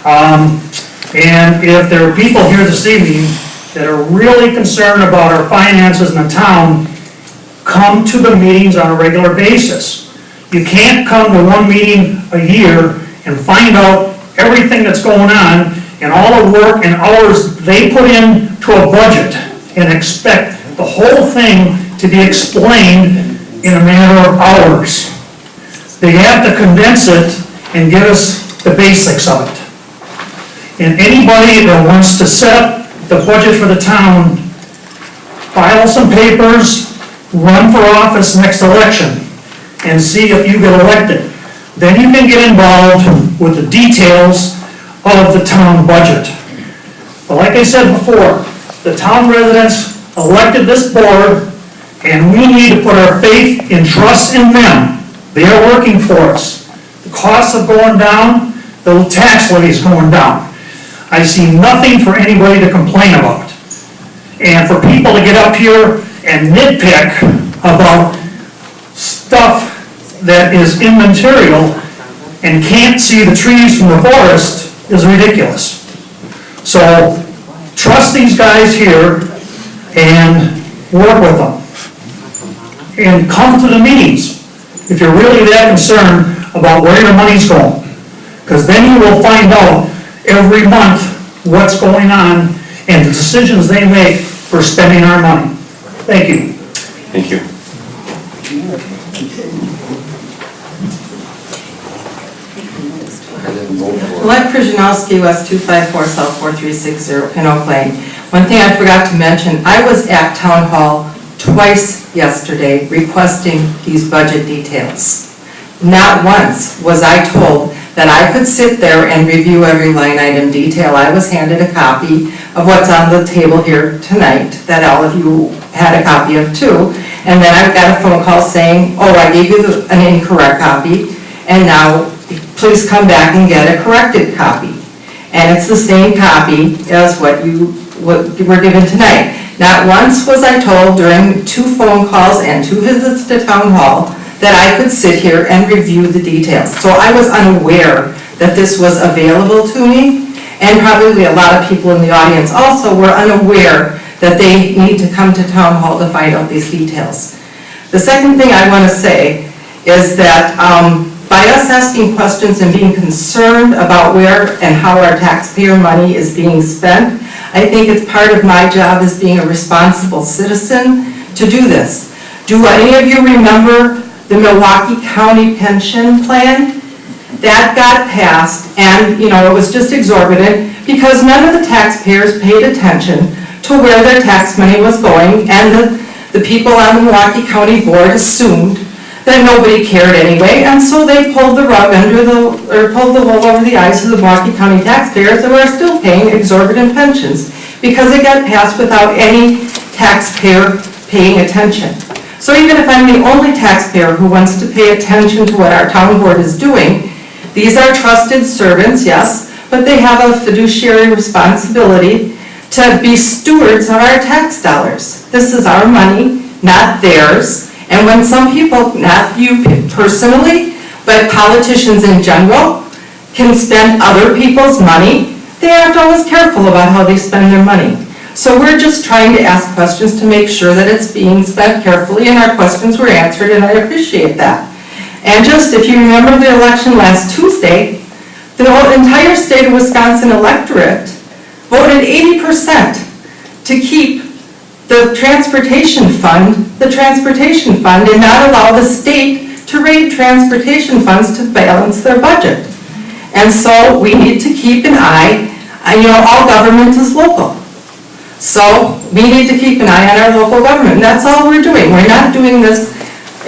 And if there are people here this evening that are really concerned about our finances in the town, come to the meetings on a regular basis. You can't come to one meeting a year and find out everything that's going on and all the work and hours they put into a budget and expect the whole thing to be explained in a matter of hours. They have to condense it and give us the basics of it. And anybody that wants to set up the budget for the town, file some papers, run for office next election, and see if you get elected. Then you can get involved with the details of the town budget. But like I said before, the town residents elected this board, and we need to put our faith and trust in them. They are working for us. The costs are going down, the tax levy is going down. I see nothing for anybody to complain about. And for people to get up here and nitpick about stuff that is immaterial and can't see the trees from the forest is ridiculous. So trust these guys here and work with them. And come to the meetings if you're really that concerned about where your money's going. Because then you will find out every month what's going on and the decisions they make for spending our money. Thank you. Thank you. Colette Krzyżanowski, West 254 South 4360, Pin Oak Lane. One thing I forgot to mention, I was at Town Hall twice yesterday requesting these budget details. Not once was I told that I could sit there and review every line item detail. I was handed a copy of what's on the table here tonight, that all of you had a copy of too. And then I got a phone call saying, oh, I gave you an incorrect copy, and now please come back and get a corrected copy. And it's the same copy as what you were given tonight. Not once was I told during 2 phone calls and 2 visits to Town Hall that I could sit here and review the details. So I was unaware that this was available to me, and probably a lot of people in the audience also were unaware that they need to come to town hall to find out these details. The second thing I want to say is that by us asking questions and being concerned about where and how our taxpayer money is being spent, I think it's part of my job as being a responsible citizen to do this. Do any of you remember the Milwaukee County pension plan? That got passed, and, you know, it was just exorbitant because none of the taxpayers paid attention to where their tax money was going, and the people on the Milwaukee County board assumed that nobody cared anyway, and so they pulled the rug pulled the wool over the eyes of the Milwaukee County taxpayers that were still paying exorbitant pensions because it got passed without any taxpayer paying attention. So even if I'm the only taxpayer who wants to pay attention to what our town board is doing, these are trusted servants, yes, but they have a fiduciary responsibility to be stewards of our tax dollars. This is our money, not theirs. And when some people, not you personally, but politicians in general, can spend other people's money, they have to always careful about how they spend their money. So we're just trying to ask questions to make sure that it's being spent carefully, and our questions were answered, and I appreciate that. And just, if you remember the election last Tuesday, the whole entire state of Wisconsin electorate voted 80% to keep the transportation fund, and not allow the state to raid transportation funds to balance their budget. And so we need to keep an eye, you know, all government is local. So we need to keep an eye on our local government, and that's all we're doing. We're not doing this,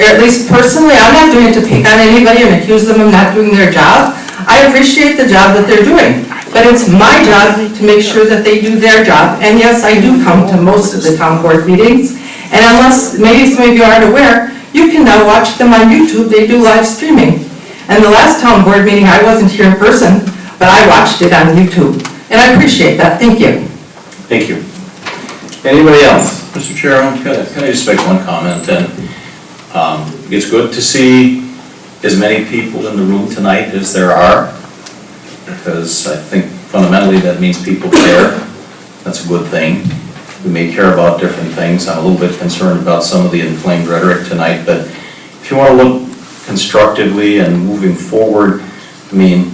or at least personally, I'm not doing it to pick on anybody and accuse them of not doing their job. I appreciate the job that they're doing, but it's my job to make sure that they do their job. And yes, I do come to most of the town board meetings, and unless, maybe some of you aren't aware, you can now watch them on YouTube, they do live streaming. And the last town board meeting, I wasn't here in person, but I watched it on YouTube, and I appreciate that, thank you. Thank you. Anybody else? Mr. Chairman, can I just make one comment? And it's good to see as many people in the room tonight as there are, because I think fundamentally that means people care. That's a good thing. We may care about different things. I'm a little bit concerned about some of the inflamed rhetoric tonight, but if you want to look constructively and moving forward, I mean,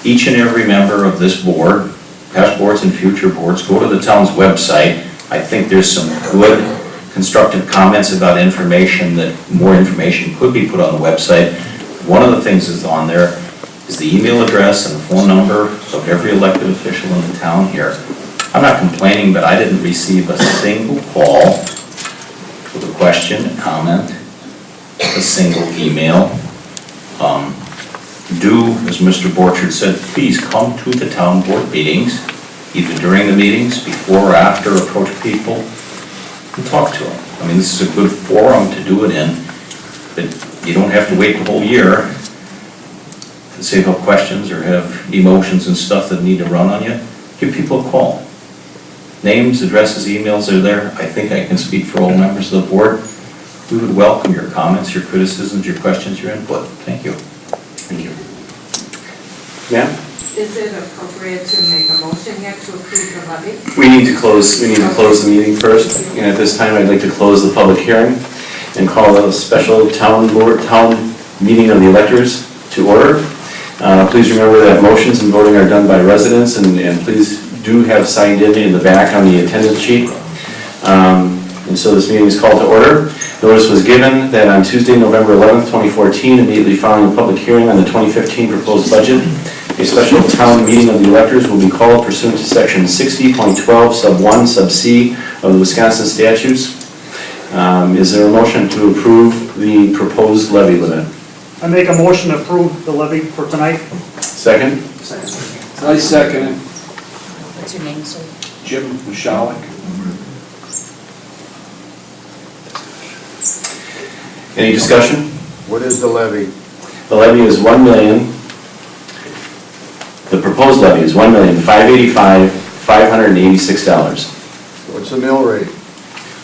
each and every member of this board, past boards and future boards, go to the town's website. I think there's some good constructive comments about information, that more information could be put on the website. One of the things that's on there is the email address and the phone number of every elected official in the town here. I'm not complaining, but I didn't receive a single call with a question, a comment, a single email. As Mr. Borchard said, please come to the town board meetings, either during the meetings, before or after, approach people and talk to them. I mean, this is a good forum to do it in, but you don't have to wait the whole year to save up questions or have emotions and stuff that need to run on you. Give people a call. Names, addresses, emails are there. I think I can speak for all members of the board. We would welcome your comments, your criticisms, your questions, your input. Thank you. Thank you. Ma'am? Is it appropriate to make a motion yet to approve the levy? We need to close the meeting first, and at this time, I'd like to close the public hearing and call a special town meeting of the electors to order. Please remember that motions and voting are done by residents, and please do have signed in the back on the attendance sheet. And so this meeting is called to order. Notice was given that on Tuesday, November 11th, 2014, immediately following the public hearing on the 2015 proposed budget, a special town meeting of the electors will be called pursuant to section 60.12 sub 1 sub c of the Wisconsin statutes. Is there a motion to approve the proposed levy limit? I make a motion to approve the levy for tonight. Second? I second it. What's your name, sir? Jim Mashalik. Any discussion? What is the levy? The levy is the proposed levy is $1,585,586. What's the mill rate?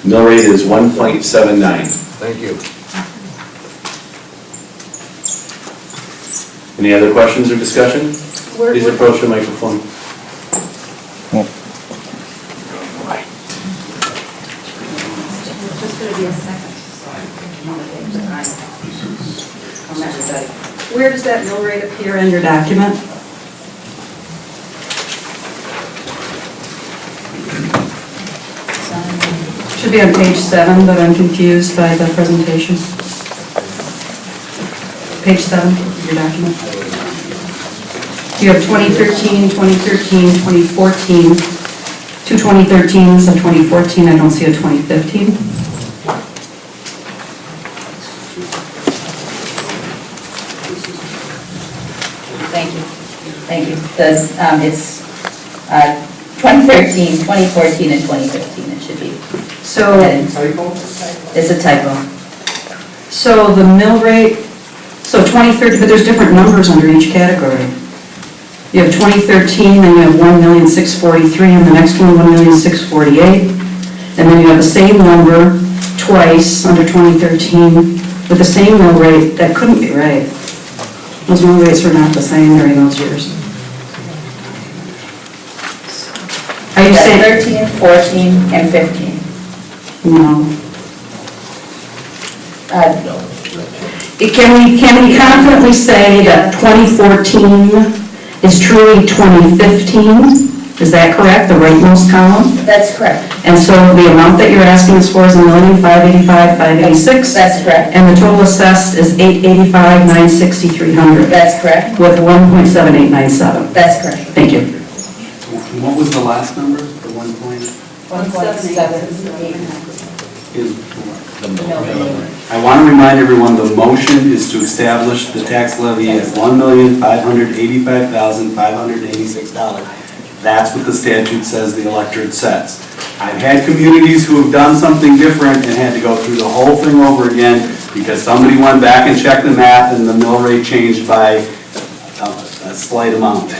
Mill rate is 1.79. Thank you. Any other questions or discussion? Please approach the microphone. be a second. Where does that mill rate appear in your document? Should be on page 7, but I'm confused by the presentation. Page 7 of your document. You have 2013, 2013, 2014, two 2013s, a 2014, I don't see a 2015. Thank you. Thank you. It's 2013, 2014, and 2015, it should be. So, It's a typo. so the mill rate, so 2013, but there's different numbers under each category. You have 2013, then you have 1,643,000, and the next one, 1,648,000. And then you have the same number twice under 2013 with the same mill rate. That couldn't be right. Those mill rates are not the same during those years. Are you saying? 13, 14, and 15. No. Can we confidently say that 2014 is truly 2015? Is that correct, the rightmost column? That's correct. And so the amount that you're asking us for is $1,585,586? That's correct. And the total assessed is $885,960,300? That's correct. With 1.7897? That's correct. Thank you. What was the last number, the 1 point? 1.78. I want to remind everyone, the motion is to establish the tax levy at $1,585,586. That's what the statute says the electorate sets. I've had communities who have done something different and had to go through the whole thing over again because somebody went back and checked the math and the mill rate changed by a slight amount.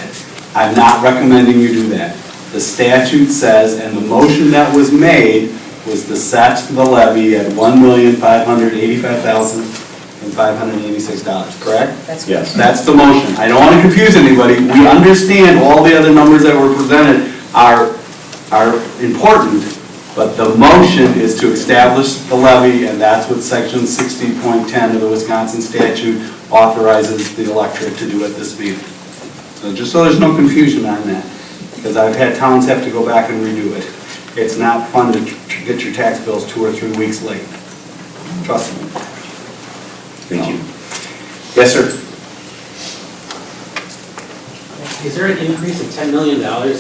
I'm not recommending you do that. The statute says, and the motion that was made was to set the levy at $1,585,586, correct? That's Yes. That's the motion. I don't want to confuse anybody. We understand all the other numbers that were presented are important, but the motion is to establish the levy, and that's what section 60.10 of the Wisconsin statute authorizes the electorate to do at this meeting. So just so there's no confusion on that, because I've had towns have to go back and redo it. It's not fun to get your tax bills 2 or 3 weeks late. Trust me. Thank you. Yes, sir. Is there an increase of $10 million of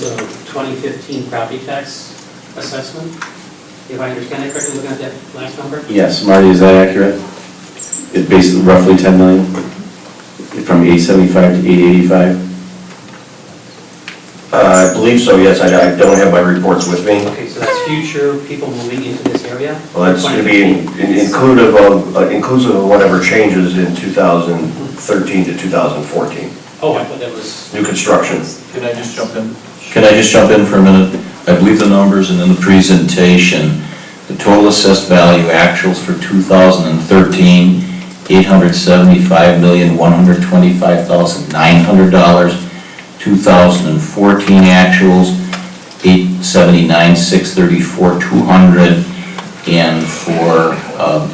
2015 property tax assessment? If I understand it correctly, looking at that last number? Yes, Marty, is that accurate? It's basically roughly 10 million, from 875 to 885? I believe so, yes. I don't have my reports with me. Okay, so that's future people moving into this area? Well, that's going to be inclusive of whatever changes in 2013 to 2014. Oh, I thought that was... New construction. Can I just jump in? Can I just jump in for a minute? I believe the numbers and in the presentation, the total assessed value actuals for 2013, $875,125,900. 2014 actuals, $879,634,200, and for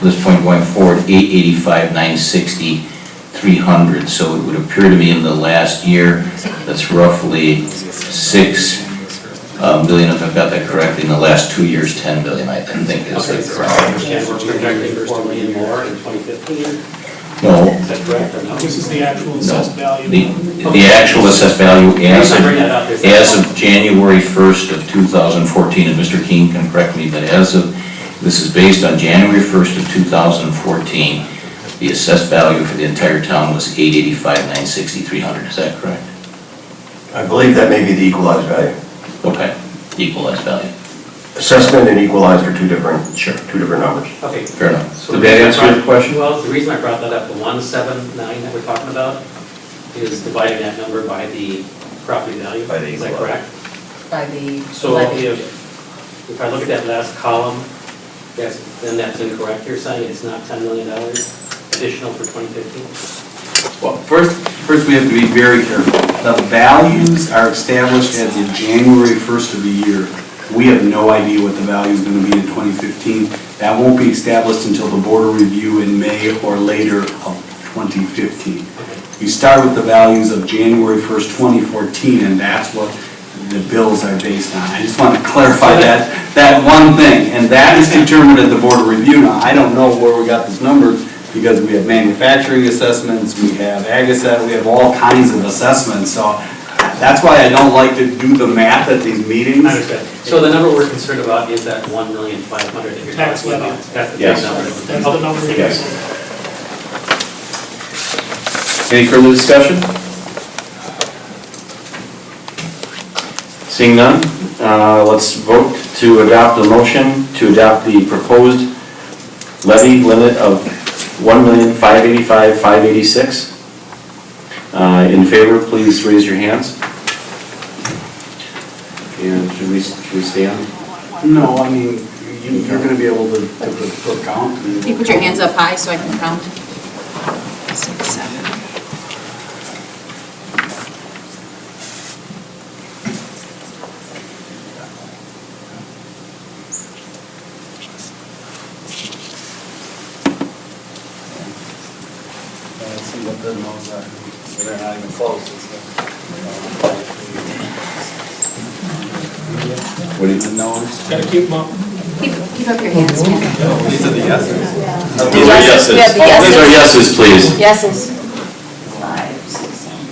this point going forward, $885,960,300. So it would appear to me in the last year, that's roughly $6 billion, if I've got that correctly. In the last 2 years, $10 billion, I think is the correct. And we're projecting $4 million more in 2015? No. Is that correct or no? This is the actual assessed value. The actual assessed value as of January 1st of 2014, and Mr. King can correct me, but this is based on January 1st of 2014, the assessed value for the entire town was $885,960,300. Is that correct? I believe that may be the equalized value. Okay, equalized value. Assessment and equalized are two different numbers. Okay. Fair enough. So Did that answer your question? Well, the reason I brought that up, the 179 that we're talking about, is dividing that number by the property value. By the Is that equalized. correct? By the So levy. if I look at that last column, then that's incorrect. You're saying it's not $10 million additional for 2015? Well, first we have to be very careful. The values are established as of January 1st of the year. We have no idea what the value is going to be in 2015. That won't be established until the border review in May or later of 2015. We start with the values of January 1st, 2014, and that's what the bills are based on. I just want to clarify that one thing, and that is determined at the border review. Now, I don't know where we got this number, because we have manufacturing assessments, we have ag assessment, we have all kinds of assessments, so that's why I don't like to do the math at these meetings. I understand. So the number we're concerned about is that 1,500,000 that you're Tax talking levy. about? That's the big Yes. number. That's the number. Yes. Any further discussion? Seeing none, let's vote to adopt the motion to adopt the proposed levy limit of $1,585,586. In favor, please raise your hands. And should we stay on? No, I mean, you're going to be able to count. Can you put your hands up high so I can count? 6, 7. Let's see what the no's are. They're not even close. What do you The no's? Gotta keep them up. Keep up your hands. These are the yeses. These are yeses. We have the yeses. These are yeses, please. Yeses. 5, 6, 7.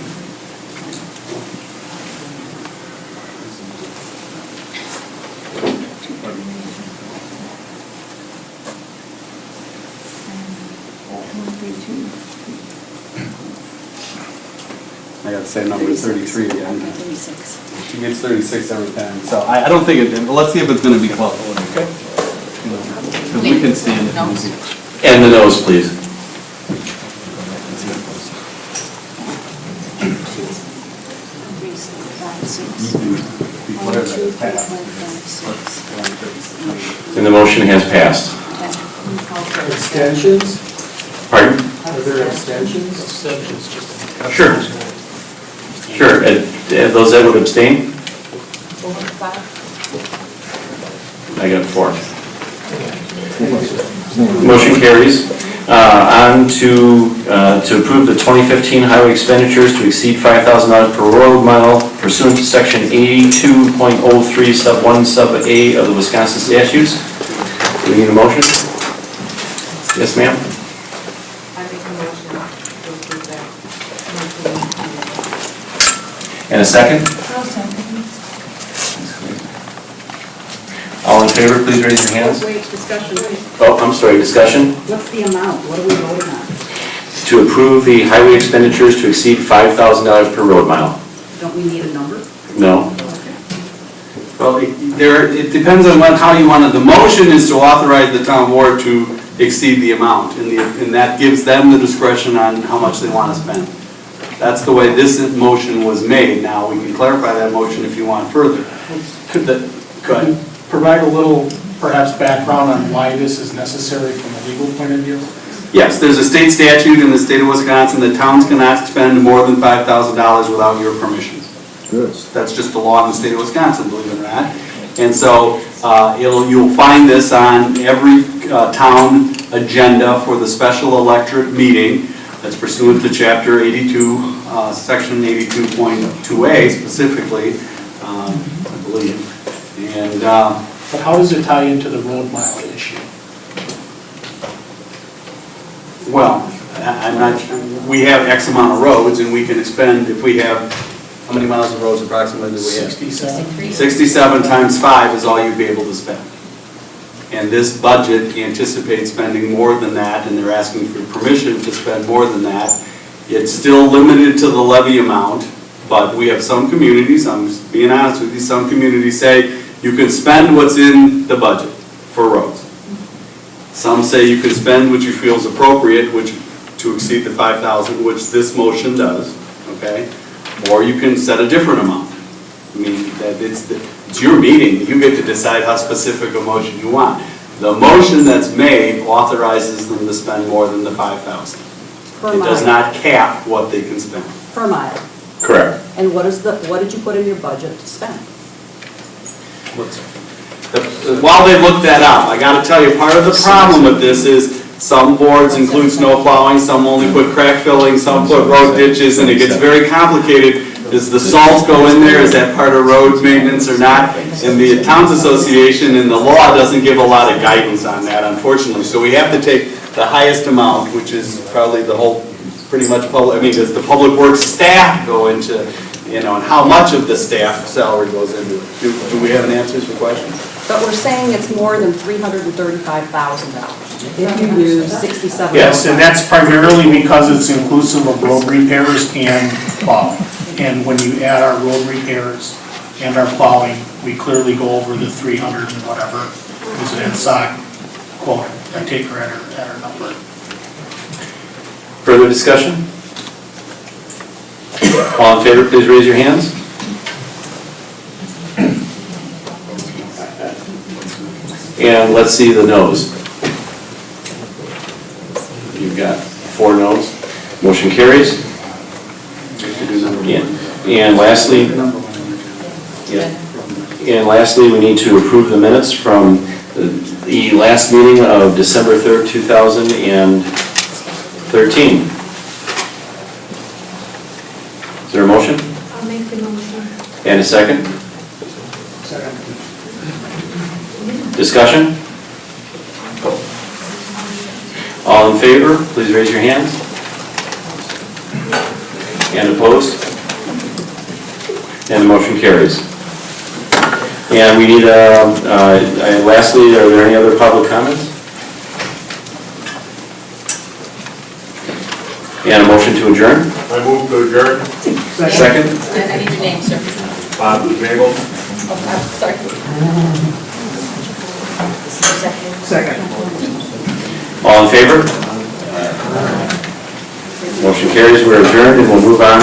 I got the same number, 33 again. 36. She gets 36 every time, so I don't think it did, but let's see if it's gonna be close. Okay. Because we can stand it. No's. And the nose, please. And the motion has passed. Abstentions? Pardon? Are there abstentions? Abstentions, just. Sure. Sure. Those that would abstain? 4, 5. I got 4. Motion carries. On to approve the 2015 highway expenditures to exceed $5,000 per road mile pursuant to section 82.03 sub 1 sub A of the Wisconsin statutes. Do we need a motion? Yes, ma'am? I make a motion to approve that. And a second? All in favor, please raise your hands. Wait, discussion. Oh, I'm sorry, discussion? What's the amount? What are we voting on? To approve the highway expenditures to exceed $5,000 per road mile. Don't we need a number? No? Well, it depends on how you want it. The motion is to authorize the town board to exceed the amount, and that gives them the discretion on how much they want to spend. That's the way this motion was made. Now, we can clarify that motion if you want further. Go ahead. Provide a little, perhaps, background on why this is necessary from a legal point of view? Yes, there's a state statute in the state of Wisconsin that towns cannot spend more than $5,000 without your permission. Good. That's just the law in the state of Wisconsin, believe it or not. And so you'll find this on every town agenda for the special electorate meeting that's pursuant to Chapter 82, Section 82.2A specifically, I believe. And But how does it tie into the road mile issue? well, I'm not, we have X amount of roads and we can expend, if we have, how many miles of roads approximately do we have? 67? 67 times 5 is all you'd be able to spend. And this budget anticipates spending more than that, and they're asking for permission to spend more than that. It's still limited to the levy amount, but we have some communities, I'm just being honest with you, some communities say you can spend what's in the budget for roads. Some say you can spend what you feel is appropriate, which to exceed the 5,000, which this motion does, okay? Or you can set a different amount. I mean, that it's your meeting, you get to decide how specific a motion you want. The motion that's made authorizes them to spend more than the 5,000. Per It does mile. not cap what they can spend. Per mile. Correct. And what did you put in your budget to spend? while they look that up, I gotta tell you, part of the problem with this is some boards include snow plowing, some only put crack filling, some put road ditches, and it gets very complicated. Does the salt go in there? Is that part of road maintenance or not? And the Towns Association and the law doesn't give a lot of guidance on that, unfortunately. So we have to take the highest amount, which is probably the whole, pretty much public, I mean, does the public works staff go into, you know, and how much of the staff salary goes into it? Do we have an answer to the question? But we're saying it's more than $335,000 if you use 67. Yes, and that's primarily because it's inclusive of road repairs and plowing. And when you add our road repairs and our plowing, we clearly go over the 300 and whatever, is an SOC quote, I take her at her number. Further discussion? All in favor, please raise your hands. And let's see the noes. You've got 4 noes. Motion carries. And lastly, we need to approve the minutes from the last meeting of December 3rd, 2013. Is there a motion? I'll make the motion. And a second? Second. Discussion? All in favor, please raise your hands. And opposed? And the motion carries. And we need lastly, are there any other public comments? And a motion to adjourn? I move to adjourn. Second? I need your name, sir. Bob Nagel. Oh, I'm sorry. Second. All in favor? Motion carries, we're adjourned, and we'll move on.